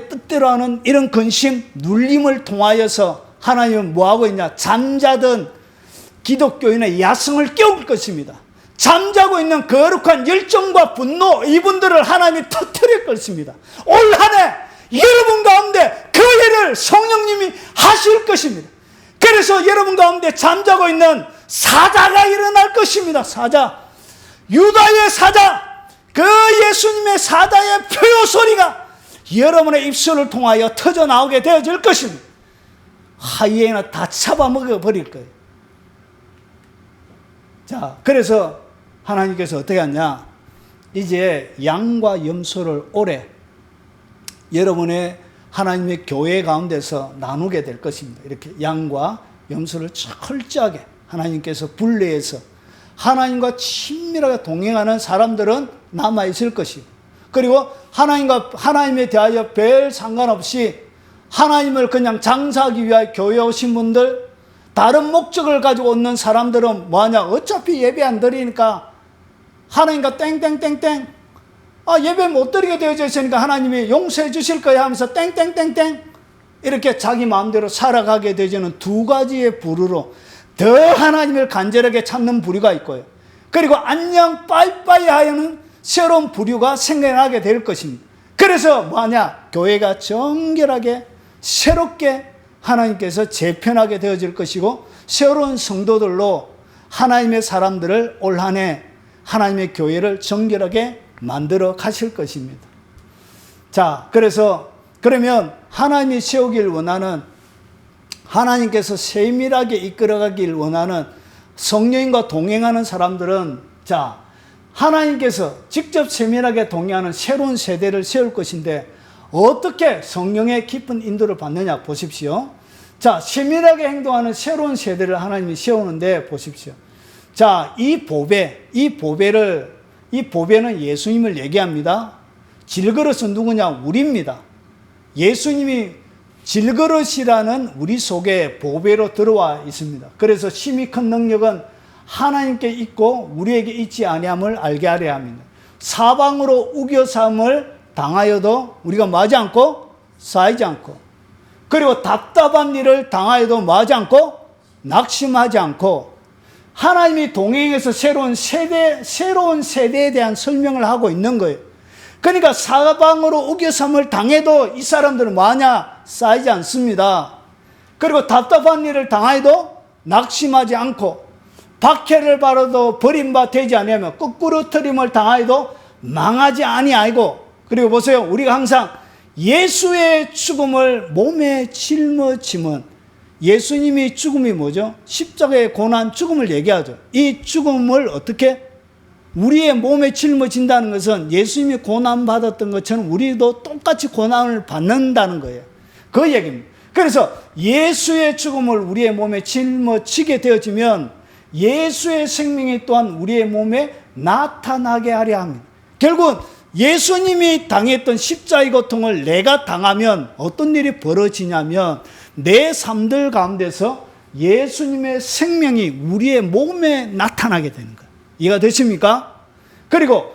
뜻대로 하는 이런 근심, 눌림을 통하여서 하나님은 뭐하고 있냐? 잠자던 기독교인의 야성을 깨울 것입니다. 잠자고 있는 거룩한 열정과 분노, 이분들을 하나님이 터뜨릴 것입니다. 올 한 해 여러분 가운데 그 일을 성령님이 하실 것입니다. 그래서 여러분 가운데 잠자고 있는 사자가 일어날 것입니다. 사자. 유다의 사자. 그 예수님의 사자의 표요 소리가 여러분의 입술을 통하여 터져 나오게 되어질 것입니다. 하이에나 다 잡아먹어 버릴 거예요. 자, 그래서 하나님께서 어떻게 하냐? 이제 양과 염소를 올해 여러분의 하나님의 교회 가운데서 나누게 될 것입니다. 이렇게 양과 염소를 철저하게 하나님께서 분리해서 하나님과 친밀하게 동행하는 사람들은 남아있을 것이고, 그리고 하나님에 대하여 별 상관없이 하나님을 그냥 장사하기 위하여 교회에 오신 분들, 다른 목적을 가지고 오는 사람들은 뭐하냐? 어차피 예배 안 드리니까 하나님과 땡땡땡땡, 예배 못 드리게 되어져 있으니까 하나님이 용서해 주실 거야 하면서 땡땡땡땡 이렇게 자기 마음대로 살아가게 되어지는 두 가지의 부류로 더 하나님을 간절하게 찾는 부류가 있고요. 그리고 안녕 빠이빠이 하는 새로운 부류가 생겨나게 될 것입니다. 그래서 뭐하냐? 교회가 정결하게 새롭게 하나님께서 재편하게 되어질 것이고, 새로운 성도들로 하나님의 사람들을 올 한 해 하나님의 교회를 정결하게 만들어 가실 것입니다. 자, 그러면 하나님이 세우길 원하는, 하나님께서 세밀하게 이끌어가길 원하는 성령님과 동행하는 사람들은, 자, 하나님께서 직접 세밀하게 동행하는 새로운 세대를 세울 것인데 어떻게 성령의 깊은 인도를 받느냐 보십시오. 자, 세밀하게 행동하는 새로운 세대를 하나님이 세우는데 보십시오. 자, 이 보배는 예수님을 얘기합니다. 질그릇은 누구냐? 우리입니다. 예수님이 질그릇이라는 우리 속에 보배로 들어와 있습니다. 그래서 심히 큰 능력은 하나님께 있고 우리에게 있지 아니함을 알게 하려 합니다. 사방으로 우겨삼을 당하여도 우리가 뭐하지 않고 쌓이지 않고, 그리고 답답한 일을 당하여도 뭐하지 않고 낙심하지 않고, 하나님이 동행해서 새로운 세대에 대한 설명을 하고 있는 거예요. 그러니까 사방으로 우겨삼을 당해도 이 사람들은 뭐하냐? 쌓이지 않습니다. 그리고 답답한 일을 당해도 낙심하지 않고, 박해를 받아도 버림바 되지 아니하며, 거꾸로 트림을 당하여도 망하지 아니하고, 그리고 보세요. 우리가 항상 예수의 죽음을 몸에 짊어짐은, 예수님이 죽음이 뭐죠? 십자가의 고난, 죽음을 얘기하죠. 이 죽음을 어떻게? 우리의 몸에 짊어진다는 것은 예수님이 고난받았던 것처럼 우리도 똑같이 고난을 받는다는 거예요. 그 얘기입니다. 그래서 예수의 죽음을 우리의 몸에 짊어지게 되어지면 예수의 생명이 또한 우리의 몸에 나타나게 하려 합니다. 결국은 예수님이 당했던 십자가의 고통을 내가 당하면 어떤 일이 벌어지냐면 내 삶들 가운데서 예수님의 생명이 우리의 몸에 나타나게 되는 거예요. 이해가 되십니까? 그리고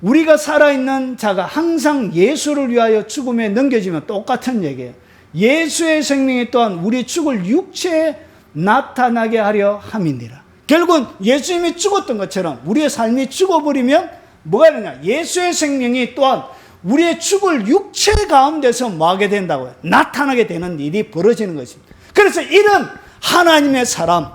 우리가 살아있는 자가 항상 예수를 위하여 죽음에 넘겨지면 똑같은 얘기예요. 예수의 생명이 또한 우리 죽을 육체에 나타나게 하려 함이니라. 결국은 예수님이 죽었던 것처럼 우리의 삶이 죽어버리면 뭐가 되냐? 예수의 생명이 또한 우리의 죽을 육체 가운데서 뭐하게 된다고요? 나타나게 되는 일이 벌어지는 것입니다. 그래서 이런 하나님의 사람,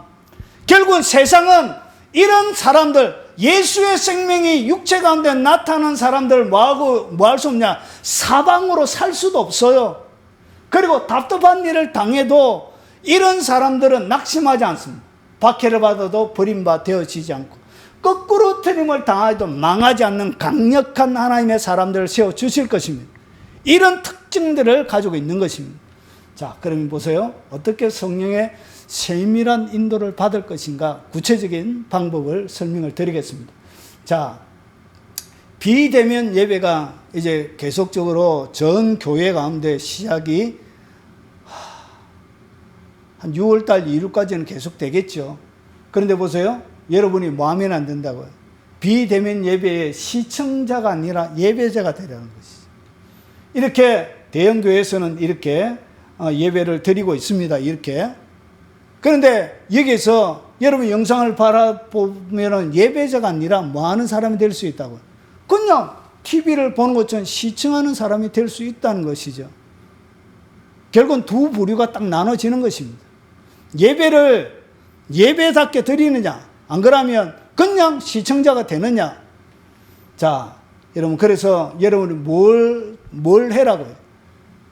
결국은 세상은 이런 사람들, 예수의 생명이 육체 가운데 나타나는 사람들 뭐 할 수 없냐? 사방으로 살 수도 없어요. 그리고 답답한 일을 당해도 이런 사람들은 낙심하지 않습니다. 박해를 받아도 버림받아 되어지지 않고 거꾸로 트림을 당해도 망하지 않는 강력한 하나님의 사람들을 세워주실 것입니다. 이런 특징들을 가지고 있는 것입니다. 자, 그러면 보세요. 어떻게 성령의 세밀한 인도를 받을 것인가 구체적인 방법을 설명을 드리겠습니다. 자, 비대면 예배가 이제 계속적으로 전 교회 가운데 시작이 한 6월달 이후까지는 계속 되겠죠. 그런데 보세요. 여러분이 뭐 하면 안 된다고요? 비대면 예배의 시청자가 아니라 예배자가 되라는 것이죠. 이렇게 대형교회에서는 이렇게 예배를 드리고 있습니다. 이렇게. 그런데 여기서 여러분 영상을 바라보면 예배자가 아니라 뭐 하는 사람이 될 수 있다고요? 그냥 TV를 보는 것처럼 시청하는 사람이 될 수 있다는 것이죠. 결국은 두 부류가 딱 나눠지는 것입니다. 예배를 예배답게 드리느냐, 안 그러면 그냥 시청자가 되느냐. 자, 여러분, 그래서 여러분이 뭘 해라고요?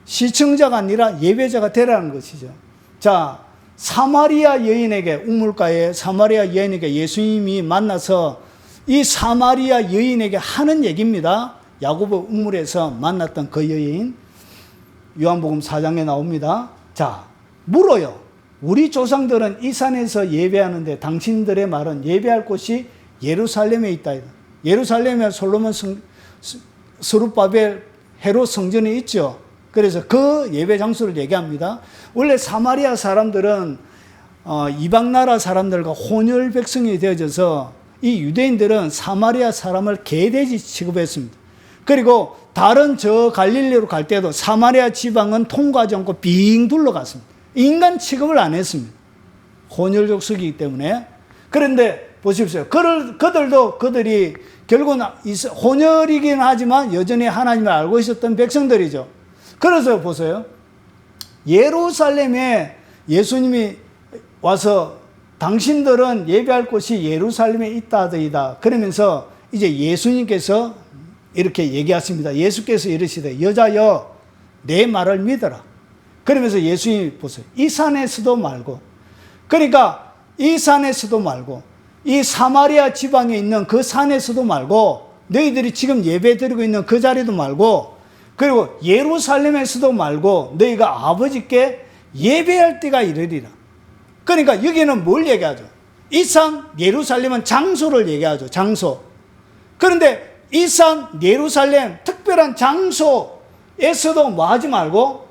시청자가 아니라 예배자가 되라는 것이죠. 자, 사마리아 여인에게, 우물가에 사마리아 여인에게 예수님이 만나서 이 사마리아 여인에게 하는 얘기입니다. 야고보 우물에서 만났던 그 여인, 요한복음 4장에 나옵니다. 자, 물어요. 우리 조상들은 이 산에서 예배하는데 당신들의 말은 예배할 곳이 예루살렘에 있다. 예루살렘에 솔로몬 스룹바벨 헤롯 성전이 있죠. 그래서 그 예배 장소를 얘기합니다. 원래 사마리아 사람들은 이방 나라 사람들과 혼혈 백성이 되어져서 이 유대인들은 사마리아 사람을 개돼지 취급했습니다. 그리고 다른 저 갈릴리로 갈 때도 사마리아 지방은 통과하지 않고 빙 둘러갔습니다. 인간 취급을 안 했습니다. 혼혈 족속이기 때문에. 그런데 보십시오. 그들이 결국은 혼혈이긴 하지만 여전히 하나님을 알고 있었던 백성들이죠. 그래서 보세요. 예루살렘에 예수님이 와서 당신들은 예배할 곳이 예루살렘에 있다더이다. 그러면서 이제 예수님께서 이렇게 얘기하십니다. 예수께서 이르시되 여자여 내 말을 믿어라. 그러면서 예수님이 보세요. 이 산에서도 말고, 그러니까 이 산에서도 말고, 이 사마리아 지방에 있는 그 산에서도 말고, 너희들이 지금 예배 드리고 있는 그 자리도 말고, 그리고 예루살렘에서도 말고 너희가 아버지께 예배할 때가 이르리라. 그러니까 여기는 뭘 얘기하죠? 이 산 예루살렘은 장소를 얘기하죠. 장소. 그런데 이 산 예루살렘 특별한 장소에서도 뭐 하지 말고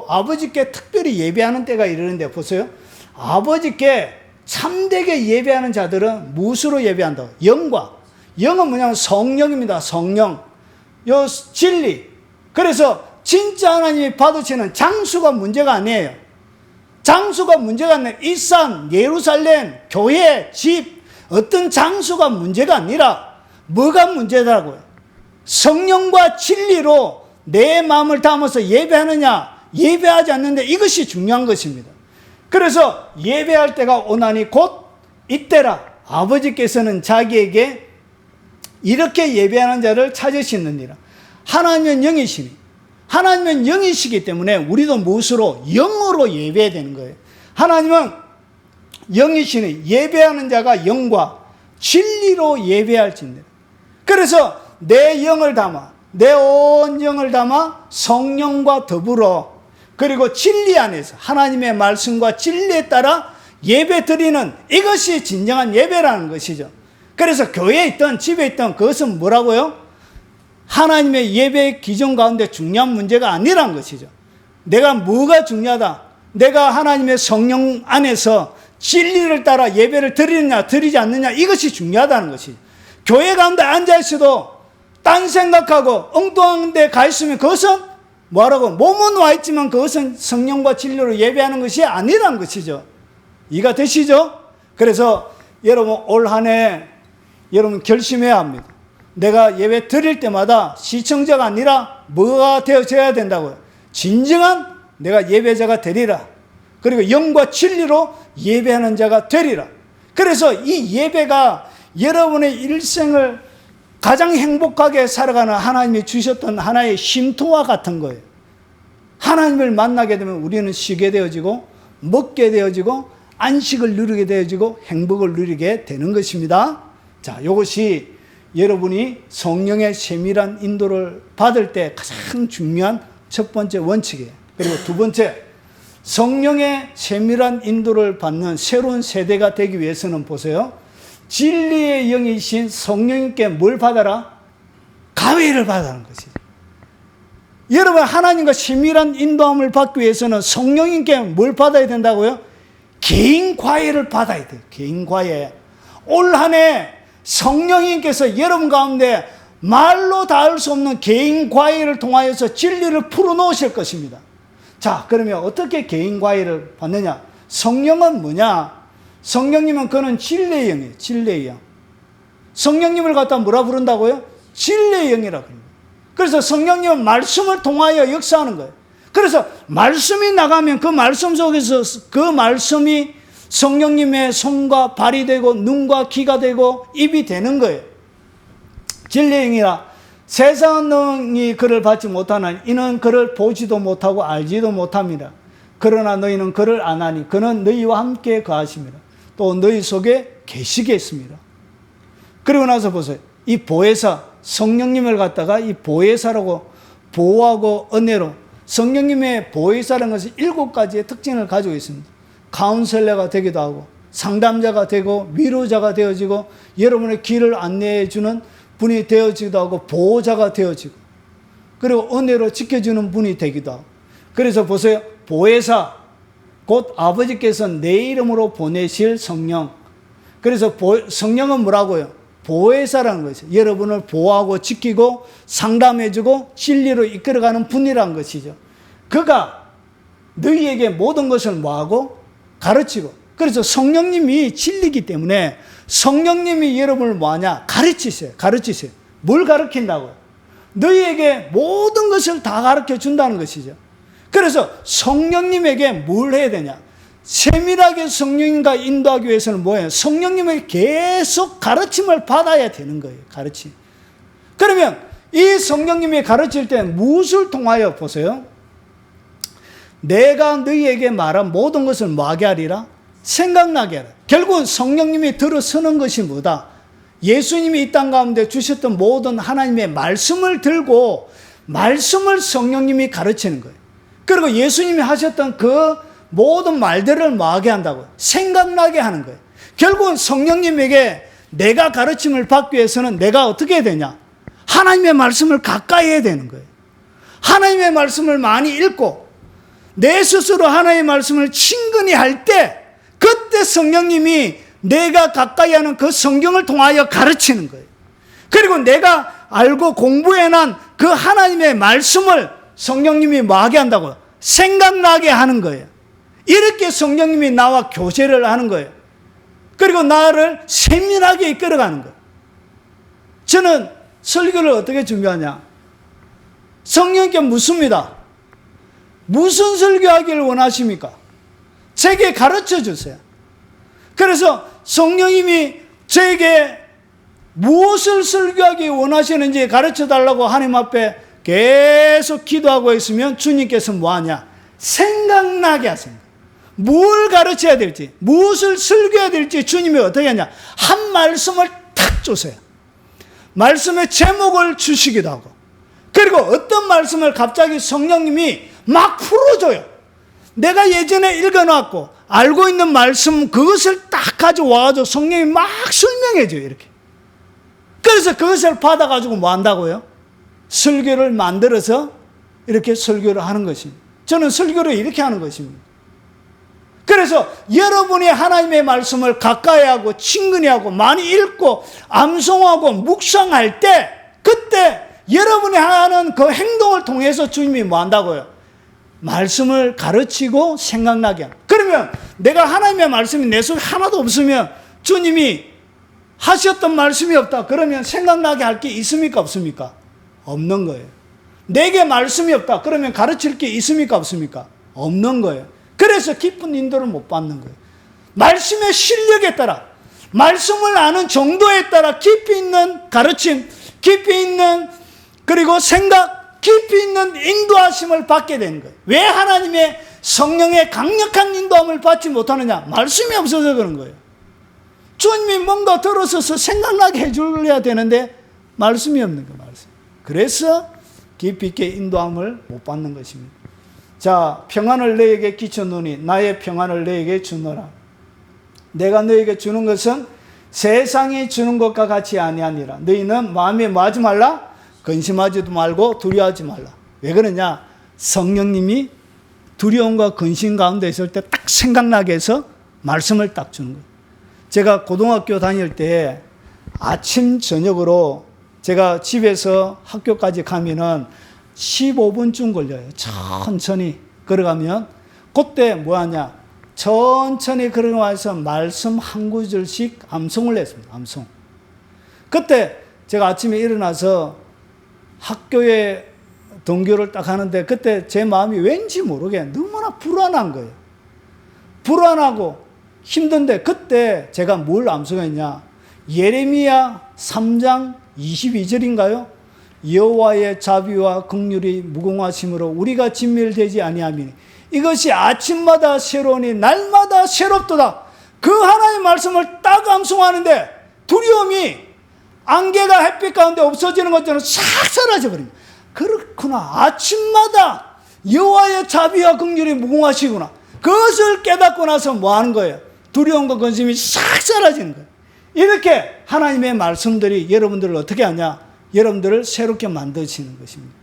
아버지께 특별히 예배하는 때가 이르는데 보세요. 아버지께 참되게 예배하는 자들은 무엇으로 예배한다? 영과. 영은 뭐냐면 성령입니다. 성령. 요 진리. 그래서 진짜 하나님이 받으시는 장수가 문제가 아니에요. 장수가 문제가 아니라 이 산, 예루살렘, 교회, 집, 어떤 장수가 문제가 아니라 뭐가 문제다고요? 성령과 진리로 내 마음을 담아서 예배하느냐, 예배하지 않는데 이것이 중요한 것입니다. 그래서 예배할 때가 오나니 곧 이때라. 아버지께서는 자기에게 이렇게 예배하는 자를 찾으시느니라. 하나님은 영이시니, 하나님은 영이시기 때문에 우리도 무엇으로? 영으로 예배해야 되는 거예요. 하나님은 영이시니 예배하는 자가 영과 진리로 예배할지니라. 그래서 내 영을 담아, 내 온 영을 담아 성령과 더불어 그리고 진리 안에서 하나님의 말씀과 진리에 따라 예배 드리는 이것이 진정한 예배라는 것이죠. 그래서 교회에 있던 집에 있던 그것은 뭐라고요? 하나님의 예배의 기준 가운데 중요한 문제가 아니란 것이죠. 내가 뭐가 중요하다? 내가 하나님의 성령 안에서 진리를 따라 예배를 드리느냐 드리지 않느냐 이것이 중요하다는 것이죠. 교회 가운데 앉아있어도 딴 생각하고 엉뚱한 데 가 있으면 그것은 뭐라고? 몸은 와 있지만 그것은 성령과 진리로 예배하는 것이 아니란 것이죠. 이해가 되시죠? 그래서 여러분 올 한 해 여러분 결심해야 합니다. 내가 예배 드릴 때마다 시청자가 아니라 뭐가 되어져야 된다고요? 진정한 내가 예배자가 되리라. 그리고 영과 진리로 예배하는 자가 되리라. 그래서 이 예배가 여러분의 일생을 가장 행복하게 살아가는 하나님이 주셨던 하나의 쉼터와 같은 거예요. 하나님을 만나게 되면 우리는 쉬게 되어지고 먹게 되어지고 안식을 누리게 되어지고 행복을 누리게 되는 것입니다. 자, 이것이 여러분이 성령의 세밀한 인도를 받을 때 가장 중요한 첫 번째 원칙이에요. 그리고 두 번째, 성령의 세밀한 인도를 받는 새로운 세대가 되기 위해서는 보세요. 진리의 영이신 성령님께 뭘 받아라? 가위를 받아라는 것이죠. 여러분 하나님과 세밀한 인도함을 받기 위해서는 성령님께 뭘 받아야 된다고요? 개인 과외를 받아야 돼요. 개인 과외. 올 한 해 성령님께서 여러분 가운데 말로 닿을 수 없는 개인 과외를 통하여서 진리를 풀어놓으실 것입니다. 자, 그러면 어떻게 개인 과외를 받느냐? 성령은 뭐냐? 성령님은 그는 진리의 영이에요. 진리의 영. 성령님을 갖다 뭐라 부른다고요? 진리의 영이라고 합니다. 그래서 성령님은 말씀을 통하여 역사하는 거예요. 그래서 말씀이 나가면 그 말씀 속에서 그 말씀이 성령님의 손과 발이 되고 눈과 귀가 되고 입이 되는 거예요. 진리의 영이라 세상이 그를 받지 못하나니 이는 그를 보지도 못하고 알지도 못합니다. 그러나 너희는 그를 아나니 그는 너희와 함께 거하심이라. 또 너희 속에 계시겠습니다. 그리고 나서 보세요. 이 보혜사 성령님을 갖다가 이 보혜사라고 보호하고 은혜로 성령님의 보혜사라는 것이 7가지의 특징을 가지고 있습니다. 카운셀러가 되기도 하고 상담자가 되고 위로자가 되어지고 여러분의 길을 안내해 주는 분이 되어지기도 하고 보호자가 되어지고 그리고 은혜로 지켜주는 분이 되기도 하고 그래서 보세요. 보혜사 곧 아버지께서 내 이름으로 보내실 성령. 그래서 성령은 뭐라고요? 보혜사라는 것이죠. 여러분을 보호하고 지키고 상담해주고 진리로 이끌어가는 분이라는 것이죠. 그가 너희에게 모든 것을 뭐하고? 가르치고. 그래서 성령님이 진리이기 때문에 성령님이 여러분을 뭐하냐? 가르치세요. 가르치세요. 뭘 가르친다고요? 너희에게 모든 것을 다 가르쳐 준다는 것이죠. 그래서 성령님에게 뭘 해야 되냐? 세밀하게 성령님과 인도하기 위해서는 뭐예요? 성령님에게 계속 가르침을 받아야 되는 거예요. 가르침. 그러면 이 성령님이 가르칠 때 무엇을 통하여 보세요? 내가 너희에게 말한 모든 것을 뭐하게 하리라? 생각나게 하라. 결국은 성령님이 들어서는 것이 뭐다? 예수님이 이 땅 가운데 주셨던 모든 하나님의 말씀을 들고 말씀을 성령님이 가르치는 거예요. 그리고 예수님이 하셨던 그 모든 말들을 뭐하게 한다고요? 생각나게 하는 거예요. 결국은 성령님에게 내가 가르침을 받기 위해서는 내가 어떻게 해야 되냐? 하나님의 말씀을 가까이 해야 되는 거예요. 하나님의 말씀을 많이 읽고 내 스스로 하나님의 말씀을 친근히 할 때 그때 성령님이 내가 가까이 하는 그 성경을 통하여 가르치는 거예요. 그리고 내가 알고 공부해난 그 하나님의 말씀을 성령님이 뭐하게 한다고요? 생각나게 하는 거예요. 이렇게 성령님이 나와 교제를 하는 거예요. 그리고 나를 세밀하게 이끌어가는 거예요. 저는 설교를 어떻게 준비하냐? 성령님께 묻습니다. 무슨 설교하기를 원하십니까? 제게 가르쳐 주세요. 그래서 성령님이 저에게 무엇을 설교하기 원하시는지 가르쳐 달라고 하나님 앞에 계속 기도하고 있으면 주님께서 뭐하냐? 생각나게 하세요. 뭘 가르쳐야 될지, 무엇을 설교해야 될지 주님이 어떻게 하냐? 한 말씀을 탁 주세요. 말씀의 제목을 주시기도 하고, 그리고 어떤 말씀을 갑자기 성령님이 막 풀어줘요. 내가 예전에 읽어놨고 알고 있는 말씀 그것을 딱 가져와가지고 성령이 막 설명해줘요. 이렇게. 그래서 그것을 받아가지고 뭐 한다고요? 설교를 만들어서 이렇게 설교를 하는 것입니다. 저는 설교를 이렇게 하는 것입니다. 그래서 여러분이 하나님의 말씀을 가까이 하고 친근히 하고 많이 읽고 암송하고 묵상할 때 그때 여러분이 하는 그 행동을 통해서 주님이 뭐 한다고요? 말씀을 가르치고 생각나게 합니다. 그러면 내가 하나님의 말씀이 내 속에 하나도 없으면 주님이 하셨던 말씀이 없다. 그러면 생각나게 할 게 있습니까? 없습니까? 없는 거예요. 내게 말씀이 없다. 그러면 가르칠 게 있습니까? 없습니까? 없는 거예요. 그래서 깊은 인도를 못 받는 거예요. 말씀의 실력에 따라, 말씀을 아는 정도에 따라 깊이 있는 가르침, 깊이 있는 그리고 생각, 깊이 있는 인도하심을 받게 되는 거예요. 왜 하나님의 성령의 강력한 인도함을 받지 못하느냐? 말씀이 없어서 그런 거예요. 주님이 뭔가 들어서서 생각나게 해줘야 되는데 말씀이 없는 거예요. 말씀. 그래서 깊이 있게 인도함을 못 받는 것입니다. 자, 평안을 너에게 끼쳤노니 나의 평안을 너에게 주노라. 내가 너에게 주는 것은 세상이 주는 것과 같이 아니하니라. 너희는 마음에 뭐 하지 말라? 근심하지도 말고 두려워하지 말라. 왜 그러냐? 성령님이 두려움과 근심 가운데 있을 때 딱 생각나게 해서 말씀을 딱 주는 거예요. 제가 고등학교 다닐 때 아침 저녁으로 제가 집에서 학교까지 가면은 15분쯤 걸려요. 천천히 걸어가면 그때 뭐 하냐? 천천히 걸어가서 말씀 한 구절씩 암송을 했습니다. 암송. 그때 제가 아침에 일어나서 학교에 등교를 딱 하는데 그때 제 마음이 왠지 모르게 너무나 불안한 거예요. 불안하고 힘든데 그때 제가 뭘 암송했냐? 예레미야 3장 22절인가요? 여호와의 자비와 긍휼이 무궁하심으로 우리가 진멸되지 아니하미니 이것이 아침마다 새로우니 날마다 새롭도다. 그 하나님의 말씀을 딱 암송하는데 두려움이 안개가 햇빛 가운데 없어지는 것처럼 싹 사라져버립니다. 그렇구나. 아침마다 여호와의 자비와 긍휼이 무궁하시구나. 그것을 깨닫고 나서 뭐 하는 거예요? 두려움과 근심이 싹 사라지는 거예요. 이렇게 하나님의 말씀들이 여러분들을 어떻게 하냐? 여러분들을 새롭게 만드시는 것입니다.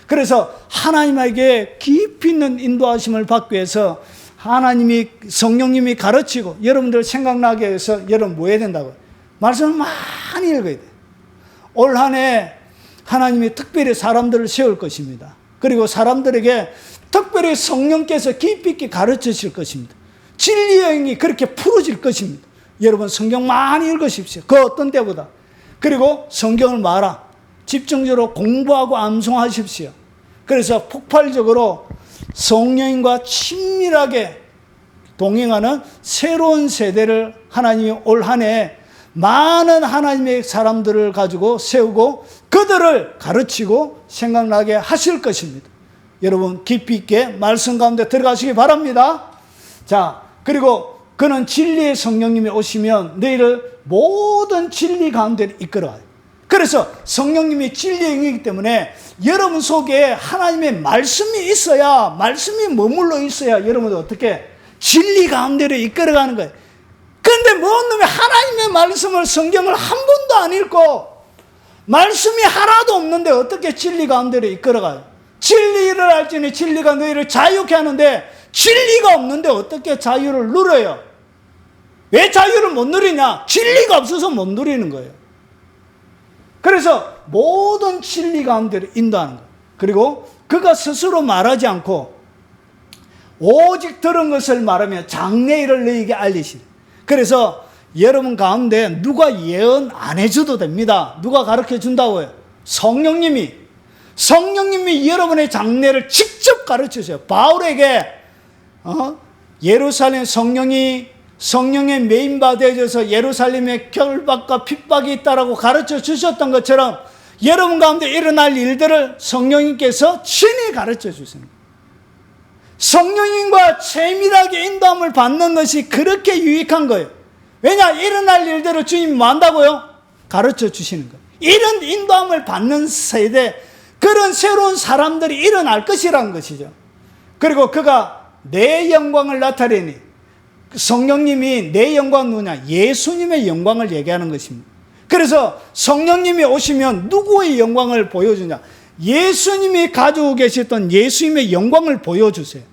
그래서 하나님에게 깊이 있는 인도하심을 받기 위해서 하나님이 성령님이 가르치고 여러분들 생각나게 해서 여러분 뭐 해야 된다고요? 말씀을 많이 읽어야 돼요. 올 한 해 하나님이 특별히 사람들을 세울 것입니다. 그리고 사람들에게 특별히 성령께서 깊이 있게 가르치실 것입니다. 진리의 영이 그렇게 풀어질 것입니다. 여러분 성경 많이 읽으십시오. 그 어떤 때보다. 그리고 성경을 집중적으로 공부하고 암송하십시오. 그래서 폭발적으로 성령님과 친밀하게 동행하는 새로운 세대를 하나님이 올 한 해 많은 하나님의 사람들을 가지고 세우고 그들을 가르치고 생각나게 하실 것입니다. 여러분 깊이 있게 말씀 가운데 들어가시기 바랍니다. 자, 그리고 그는 진리의 성령님이 오시면 너희를 모든 진리 가운데 이끌어가요. 그래서 성령님이 진리의 영이기 때문에 여러분 속에 하나님의 말씀이 있어야, 말씀이 머물러 있어야 여러분들 어떻게 진리 가운데로 이끌어가는 거예요. 그런데 뭔 놈이 하나님의 말씀을 성경을 한 번도 안 읽고 말씀이 하나도 없는데 어떻게 진리 가운데로 이끌어가요? 진리를 알지니 진리가 너희를 자유케 하는데 진리가 없는데 어떻게 자유를 누려요? 왜 자유를 못 누리냐? 진리가 없어서 못 누리는 거예요. 그래서 모든 진리 가운데로 인도하는 거예요. 그리고 그가 스스로 말하지 않고 오직 들은 것을 말하며 장래일을 너희에게 알리시리. 그래서 여러분 가운데 누가 예언 안 해줘도 됩니다. 누가 가르쳐 준다고요? 성령님이 여러분의 장래를 직접 가르쳐 주세요. 바울에게 예루살렘 성령의 메인바 되어져서 예루살렘에 결박과 핍박이 있다라고 가르쳐 주셨던 것처럼 여러분 가운데 일어날 일들을 성령님께서 친히 가르쳐 주십니다. 성령님과 세밀하게 인도함을 받는 것이 그렇게 유익한 거예요. 왜냐? 일어날 일들을 주님이 뭐 한다고요? 가르쳐 주시는 거예요. 이런 인도함을 받는 세대, 그런 새로운 사람들이 일어날 것이라는 것이죠. 그리고 그가 내 영광을 나타내니, 성령님이 내 영광은 누구냐? 예수님의 영광을 얘기하는 것입니다. 그래서 성령님이 오시면 누구의 영광을 보여주냐? 예수님이 가지고 계셨던 예수님의 영광을 보여주세요.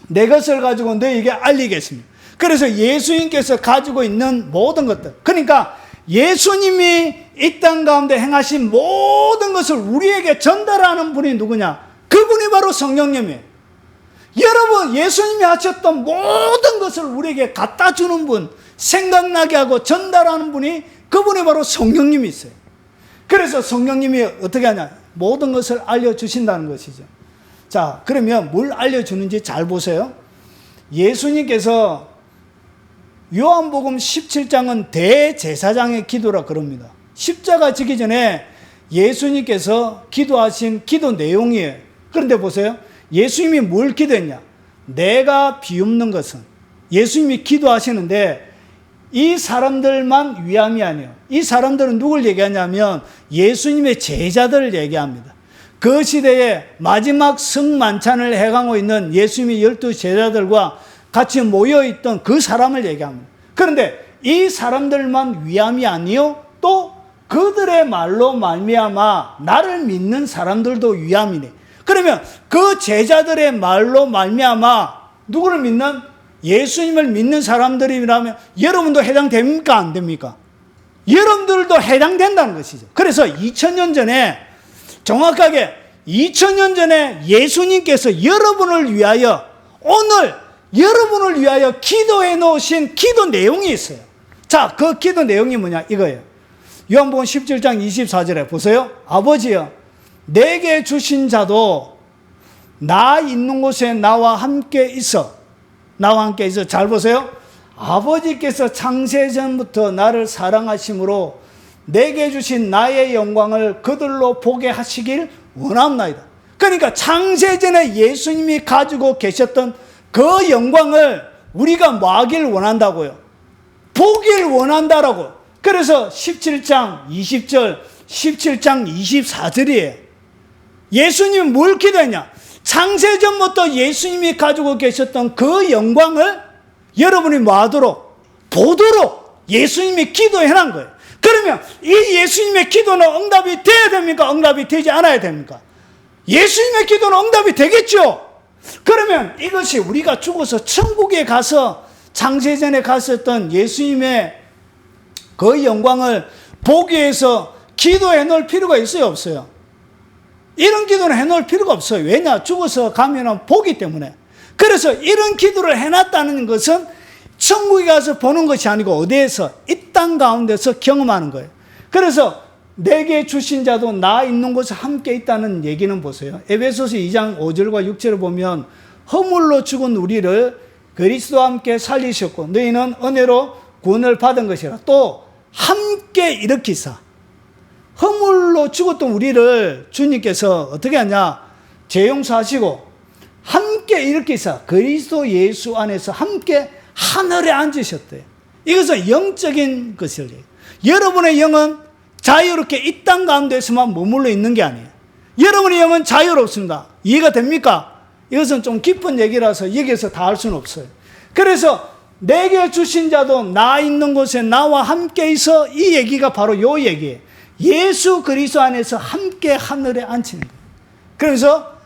내 것을 가지고 너에게 알리겠습니다. 그래서 예수님께서 가지고 있는 모든 것들, 그러니까 예수님이 이 땅 가운데 행하신 모든 것을 우리에게 전달하는 분이 누구냐? 그분이 바로 성령님이에요. 여러분, 예수님이 하셨던 모든 것을 우리에게 갖다 주는 분, 생각나게 하고 전달하는 분이, 그분이 바로 성령님이 있어요. 그래서 성령님이 어떻게 하냐? 모든 것을 알려주신다는 것이죠. 자, 그러면 뭘 알려주는지 잘 보세요. 예수님께서 요한복음 17장은 대제사장의 기도라 그럽니다. 십자가 지기 전에 예수님께서 기도하신 기도 내용이에요. 그런데 보세요. 예수님이 뭘 기도했냐? 내가 비웃는 것은, 예수님이 기도하시는데 이 사람들만 위함이 아니에요. 이 사람들은 누굴 얘기하냐면 예수님의 제자들을 얘기합니다. 그 시대에 마지막 성만찬을 해가고 있는 예수님의 12 제자들과 같이 모여있던 그 사람을 얘기합니다. 그런데 이 사람들만 위함이 아니요, 또 그들의 말로 말미암아 나를 믿는 사람들도 위함이네. 그러면 그 제자들의 말로 말미암아 누구를 믿는? 예수님을 믿는 사람들이라면 여러분도 해당됩니까? 안 됩니까? 여러분들도 해당된다는 것이죠. 그래서 2000년 전에, 정확하게 2000년 전에 예수님께서 여러분을 위하여, 오늘 여러분을 위하여 기도해 놓으신 기도 내용이 있어요. 자, 그 기도 내용이 뭐냐? 이거예요. 요한복음 17장 24절에 보세요. 아버지여, 내게 주신 자도 나 있는 곳에 나와 함께 있어. 나와 함께 있어. 잘 보세요. 아버지께서 창세전부터 나를 사랑하심으로 내게 주신 나의 영광을 그들로 보게 하시길 원합나이다. 그러니까 창세전에 예수님이 가지고 계셨던 그 영광을 우리가 뭐 하길 원한다고요? 보길 원한다라고. 그래서 17장 20절, 17장 24절이에요. 예수님이 뭘 기도했냐? 창세전부터 예수님이 가지고 계셨던 그 영광을 여러분이 뭐 하도록? 보도록 예수님이 기도해 놓은 거예요. 그러면 이 예수님의 기도는 응답이 돼야 됩니까? 응답이 되지 않아야 됩니까? 예수님의 기도는 응답이 되겠죠? 그러면 이것이 우리가 죽어서 천국에 가서 창세전에 갔었던 예수님의 그 영광을 보기 위해서 기도해 놓을 필요가 있어요, 없어요? 이런 기도는 해놓을 필요가 없어요. 왜냐? 죽어서 가면은 보기 때문에. 그래서 이런 기도를 해놨다는 것은 천국에 가서 보는 것이 아니고 어디에서? 이 땅 가운데서 경험하는 거예요. 그래서 내게 주신 자도 나 있는 곳에 함께 있다는 얘기는 보세요. 에베소서 2장 5절과 6절을 보면 허물로 죽은 우리를 그리스도와 함께 살리셨고 너희는 은혜로 구원을 받은 것이라. 또 함께 일으키사. 허물로 죽었던 우리를 주님께서 어떻게 하냐? 재용서하시고 함께 일으키사 그리스도 예수 안에서 함께 하늘에 앉으셨대요. 이것은 영적인 것이에요. 여러분의 영은 자유롭게 이 땅 가운데서만 머물러 있는 게 아니에요. 여러분의 영은 자유롭습니다. 이해가 됩니까? 이것은 좀 깊은 얘기라서 여기에서 다 할 수는 없어요. 그래서 내게 주신 자도 나 있는 곳에 나와 함께 있어. 이 얘기가 바로 요 얘기예요. 예수 그리스도 안에서 함께 하늘에 앉히는 거예요. 그래서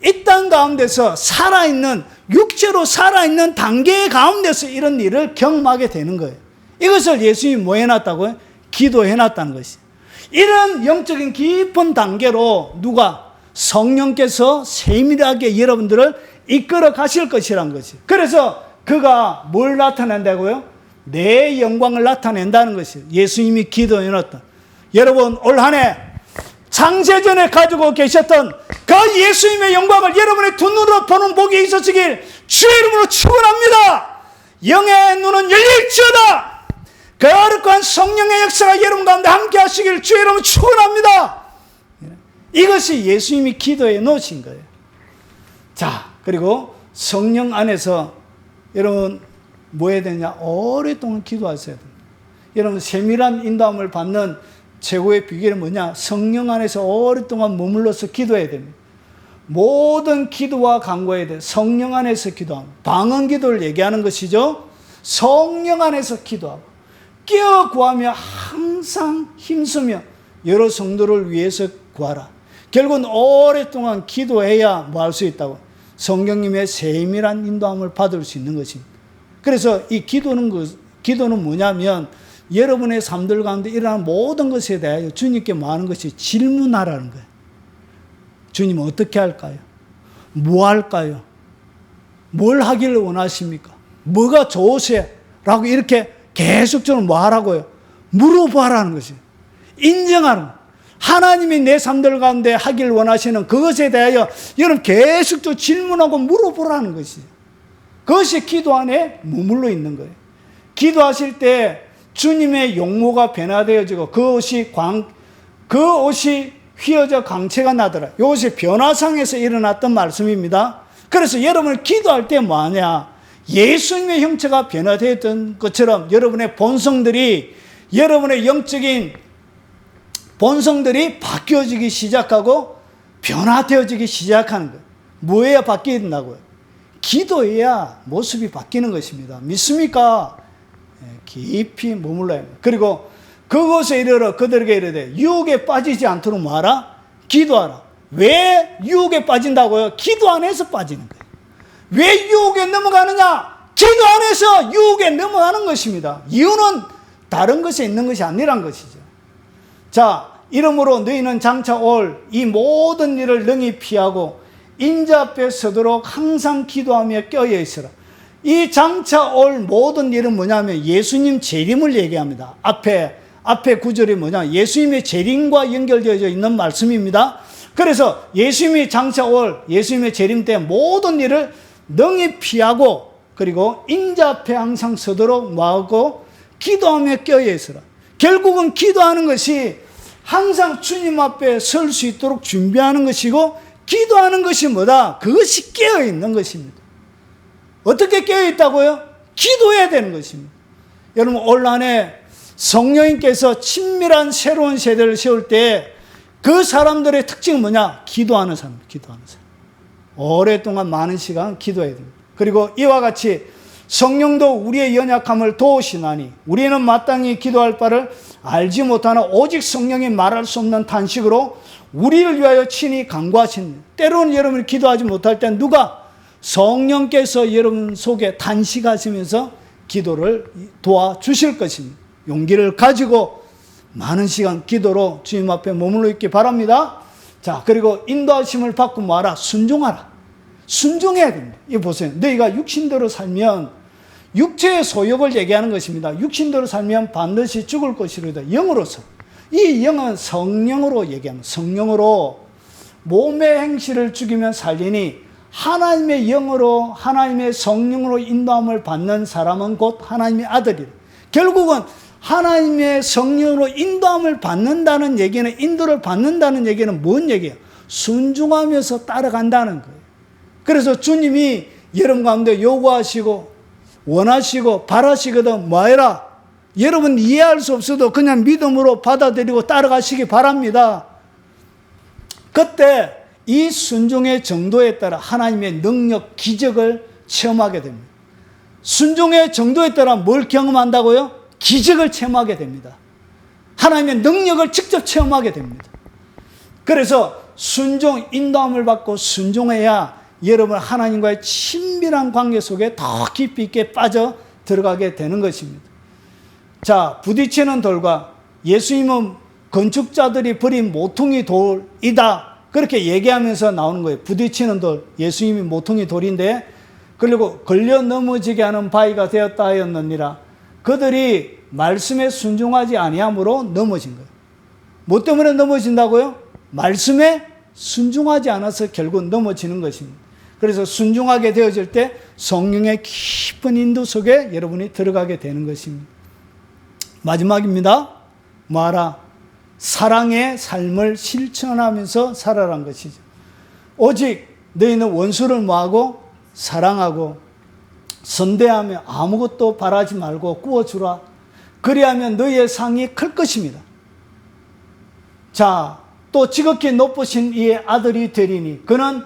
이 땅 가운데서 살아있는, 육체로 살아있는 단계 가운데서 이런 일을 경험하게 되는 거예요. 이것을 예수님이 뭐 해놨다고요? 기도해놨다는 것이에요. 이런 영적인 깊은 단계로 누가? 성령께서 세밀하게 여러분들을 이끌어 가실 것이란 것이에요. 그래서 그가 뭘 나타낸다고요? 내 영광을 나타낸다는 것이에요. 예수님이 기도해놨다. 여러분, 올 한 해 창세전에 가지고 계셨던 그 예수님의 영광을 여러분의 두 눈으로 보는 복이 있으시길 주의 이름으로 축원합니다. 영의 눈은 열릴지어다. 그 어렵고 성령의 역사가 여러분 가운데 함께 하시길 주의 이름으로 축원합니다. 이것이 예수님이 기도해 놓으신 거예요. 자, 그리고 성령 안에서 여러분 뭐 해야 되냐? 오랫동안 기도하셔야 됩니다. 여러분 세밀한 인도함을 받는 최고의 비결은 뭐냐? 성령 안에서 오랫동안 머물러서 기도해야 됩니다. 모든 기도와 간구에 대해 성령 안에서 기도하고, 방언 기도를 얘기하는 것이죠. 성령 안에서 기도하고 깨어 구하며 항상 힘쓰며 여러 성도를 위해서 구하라. 결국은 오랫동안 기도해야 뭐 할 수 있다고? 성령님의 세밀한 인도함을 받을 수 있는 것입니다. 그래서 이 기도는 뭐냐면 여러분의 삶들 가운데 일어나는 모든 것에 대하여 주님께 뭐 하는 것이 질문하라는 거예요. 주님 어떻게 할까요? 뭐 할까요? 뭘 하기를 원하십니까? 뭐가 좋으세요? 라고 이렇게 계속적으로 뭐 하라고요? 물어보라는 것이에요. 인정하는 거예요. 하나님이 내 삶들 가운데 하길 원하시는 그것에 대하여 여러분 계속적으로 질문하고 물어보라는 것이에요. 그것이 기도 안에 머물러 있는 거예요. 기도하실 때 주님의 용모가 변화되어지고 그 옷이 휘어져 광채가 나더라. 이것이 변화상에서 일어났던 말씀입니다. 그래서 여러분 기도할 때 뭐하냐? 예수님의 형체가 변화되었던 것처럼 여러분의 본성들이, 여러분의 영적인 본성들이 바뀌어지기 시작하고 변화되어지기 시작하는 거예요. 뭐해야 바뀐다고요? 기도해야 모습이 바뀌는 것입니다. 믿습니까? 깊이 머물러야 합니다. 그리고 그곳에 이르러 그들에게 이르되 유혹에 빠지지 않도록 뭐하라? 기도하라. 왜 유혹에 빠진다고요? 기도 안에서 빠지는 거예요. 왜 유혹에 넘어가느냐? 기도 안에서 유혹에 넘어가는 것입니다. 이유는 다른 것에 있는 것이 아니란 것이죠. 자, 이러므로 너희는 장차 올 이 모든 일을 능히 피하고 인자 앞에 서도록 항상 기도하며 껴여 있으라. 이 장차 올 모든 일은 뭐냐면 예수님 재림을 얘기합니다. 앞에 구절이 뭐냐? 예수님의 재림과 연결되어 있는 말씀입니다. 그래서 예수님이 장차 올 예수님의 재림 때 모든 일을 능히 피하고 그리고 인자 앞에 항상 서도록 뭐하고 기도하며 껴여 있으라. 결국은 기도하는 것이 항상 주님 앞에 설 수 있도록 준비하는 것이고 기도하는 것이 뭐다? 그것이 깨어 있는 것입니다. 어떻게 깨어 있다고요? 기도해야 되는 것입니다. 여러분 올 한해 성령님께서 친밀한 새로운 세대를 세울 때 그 사람들의 특징은 뭐냐? 기도하는 사람, 기도하는 사람. 오랫동안 많은 시간 기도해야 됩니다. 그리고 이와 같이 성령도 우리의 연약함을 도우시나니 우리는 마땅히 기도할 바를 알지 못하나 오직 성령이 말할 수 없는 탄식으로 우리를 위하여 친히 간구하십니다. 때로는 여러분이 기도하지 못할 때 누가? 성령께서 여러분 속에 탄식하시면서 기도를 도와주실 것입니다. 용기를 가지고 많은 시간 기도로 주님 앞에 머물러 있기 바랍니다. 자, 그리고 인도하심을 받고 뭐하라? 순종하라. 순종해야 됩니다. 이거 보세요. 너희가 육신대로 살면 육체의 소욕을 얘기하는 것입니다. 육신대로 살면 반드시 죽을 것이로다. 영으로서. 이 영은 성령으로 얘기합니다. 성령으로 몸의 행실을 죽이면 살리니 하나님의 영으로 하나님의 성령으로 인도함을 받는 사람은 곧 하나님의 아들이다. 결국은 하나님의 성령으로 인도함을 받는다는 얘기는, 인도를 받는다는 얘기는 뭔 얘기예요? 순종하면서 따라간다는 거예요. 그래서 주님이 여러분 가운데 요구하시고 원하시고 바라시거든 뭐해라? 여러분 이해할 수 없어도 그냥 믿음으로 받아들이고 따라가시기 바랍니다. 그때 이 순종의 정도에 따라 하나님의 능력, 기적을 체험하게 됩니다. 순종의 정도에 따라 뭘 경험한다고요? 기적을 체험하게 됩니다. 하나님의 능력을 직접 체험하게 됩니다. 그래서 순종, 인도함을 받고 순종해야 여러분 하나님과의 친밀한 관계 속에 더 깊이 있게 빠져 들어가게 되는 것입니다. 자, 부딪히는 돌과 예수님은 건축자들이 버린 모퉁이 돌이다. 그렇게 얘기하면서 나오는 거예요. 부딪히는 돌, 예수님이 모퉁이 돌인데 그리고 걸려 넘어지게 하는 바위가 되었다 하였느니라. 그들이 말씀에 순종하지 아니함으로 넘어진 거예요. 뭐 때문에 넘어진다고요? 말씀에 순종하지 않아서 결국 넘어지는 것입니다. 그래서 순종하게 되어질 때 성령의 깊은 인도 속에 여러분이 들어가게 되는 것입니다. 마지막입니다. 뭐하라? 사랑의 삶을 실천하면서 살아란 것이죠. 오직 너희는 원수를 뭐하고? 사랑하고 선대하며 아무것도 바라지 말고 구워주라. 그리하면 너희의 상이 클 것입니다. 자, 또 지극히 높으신 이의 아들이 되리니 그는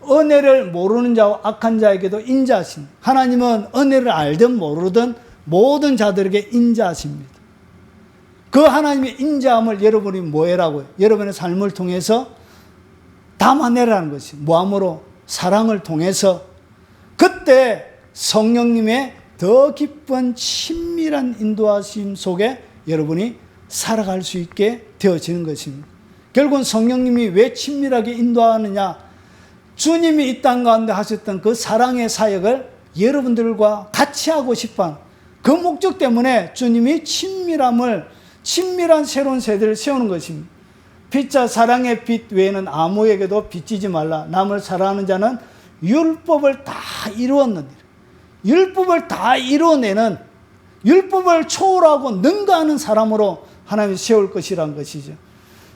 은혜를 모르는 자와 악한 자에게도 인자하십니다. 하나님은 은혜를 알든 모르든 모든 자들에게 인자하십니다. 그 하나님의 인자함을 여러분이 뭐해라고요? 여러분의 삶을 통해서 담아내라는 것이 뭐함으로? 사랑을 통해서. 그때 성령님의 더 깊은 친밀한 인도하심 속에 여러분이 살아갈 수 있게 되어지는 것입니다. 결국은 성령님이 왜 친밀하게 인도하느냐? 주님이 이 땅 가운데 하셨던 그 사랑의 사역을 여러분들과 같이 하고 싶어 그 목적 때문에 주님이 친밀한 새로운 세대를 세우는 것입니다. 피자 사랑의 빛 외에는 아무에게도 빚지지 말라. 남을 사랑하는 자는 율법을 다 이루었느니라. 율법을 다 이루어내는, 율법을 초월하고 능가하는 사람으로 하나님이 세울 것이란 것이죠.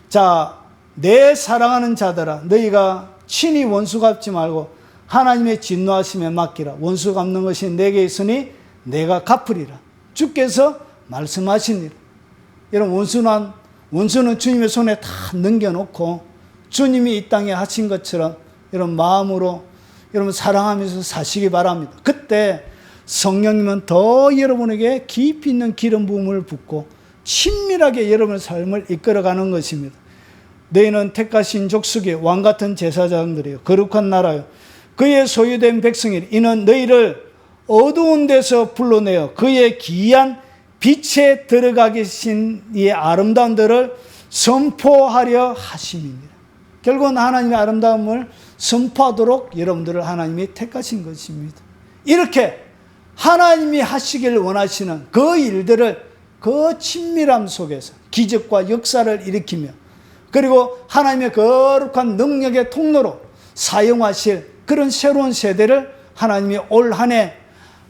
자, 내 사랑하는 자들아, 너희가 친히 원수 갚지 말고 하나님의 진노하심에 맡기라. 원수 갚는 것이 내게 있으니 내가 갚으리라. 주께서 말씀하시니라. 여러분, 원수는 주님의 손에 다 넘겨놓고 주님이 이 땅에 하신 것처럼 여러분 마음으로 여러분 사랑하면서 사시기 바랍니다. 그때 성령님은 더 여러분에게 깊이 있는 기름 부음을 붓고 친밀하게 여러분의 삶을 이끌어가는 것입니다. 너희는 택하신 족속의 왕같은 제사장들이요 거룩한 나라요 그의 소유된 백성이니 이는 너희를 어두운 데서 불러내어 그의 기이한 빛에 들어가 계신 이의 아름다움들을 선포하려 하심이니라. 결국은 하나님의 아름다움을 선포하도록 여러분들을 하나님이 택하신 것입니다. 이렇게 하나님이 하시길 원하시는 그 일들을 그 친밀함 속에서 기적과 역사를 일으키며 그리고 하나님의 거룩한 능력의 통로로 사용하실 그런 새로운 세대를 하나님이 올 한 해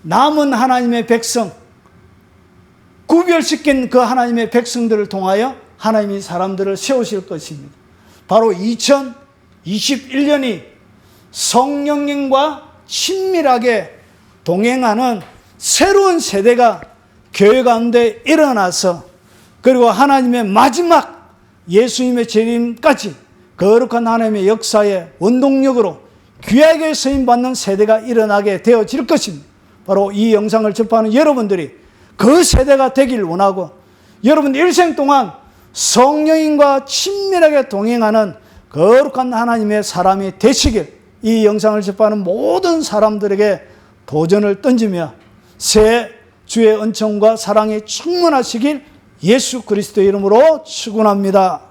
남은 하나님의 백성, 구별시킨 그 하나님의 백성들을 통하여 하나님이 사람들을 세우실 것입니다. 바로 2021년이 성령님과 친밀하게 동행하는 새로운 세대가 교회 가운데 일어나서 그리고 하나님의 마지막 예수님의 재림까지 거룩한 하나님의 역사의 원동력으로 귀하게 쓰임받는 세대가 일어나게 되어질 것입니다. 바로 이 영상을 접하는 여러분들이 그 세대가 되길 원하고 여러분 일생 동안 성령님과 친밀하게 동행하는 거룩한 하나님의 사람이 되시길 이 영상을 접하는 모든 사람들에게 도전을 던지며 새 주의 은총과 사랑이 충만하시길 예수 그리스도의 이름으로 축원합니다.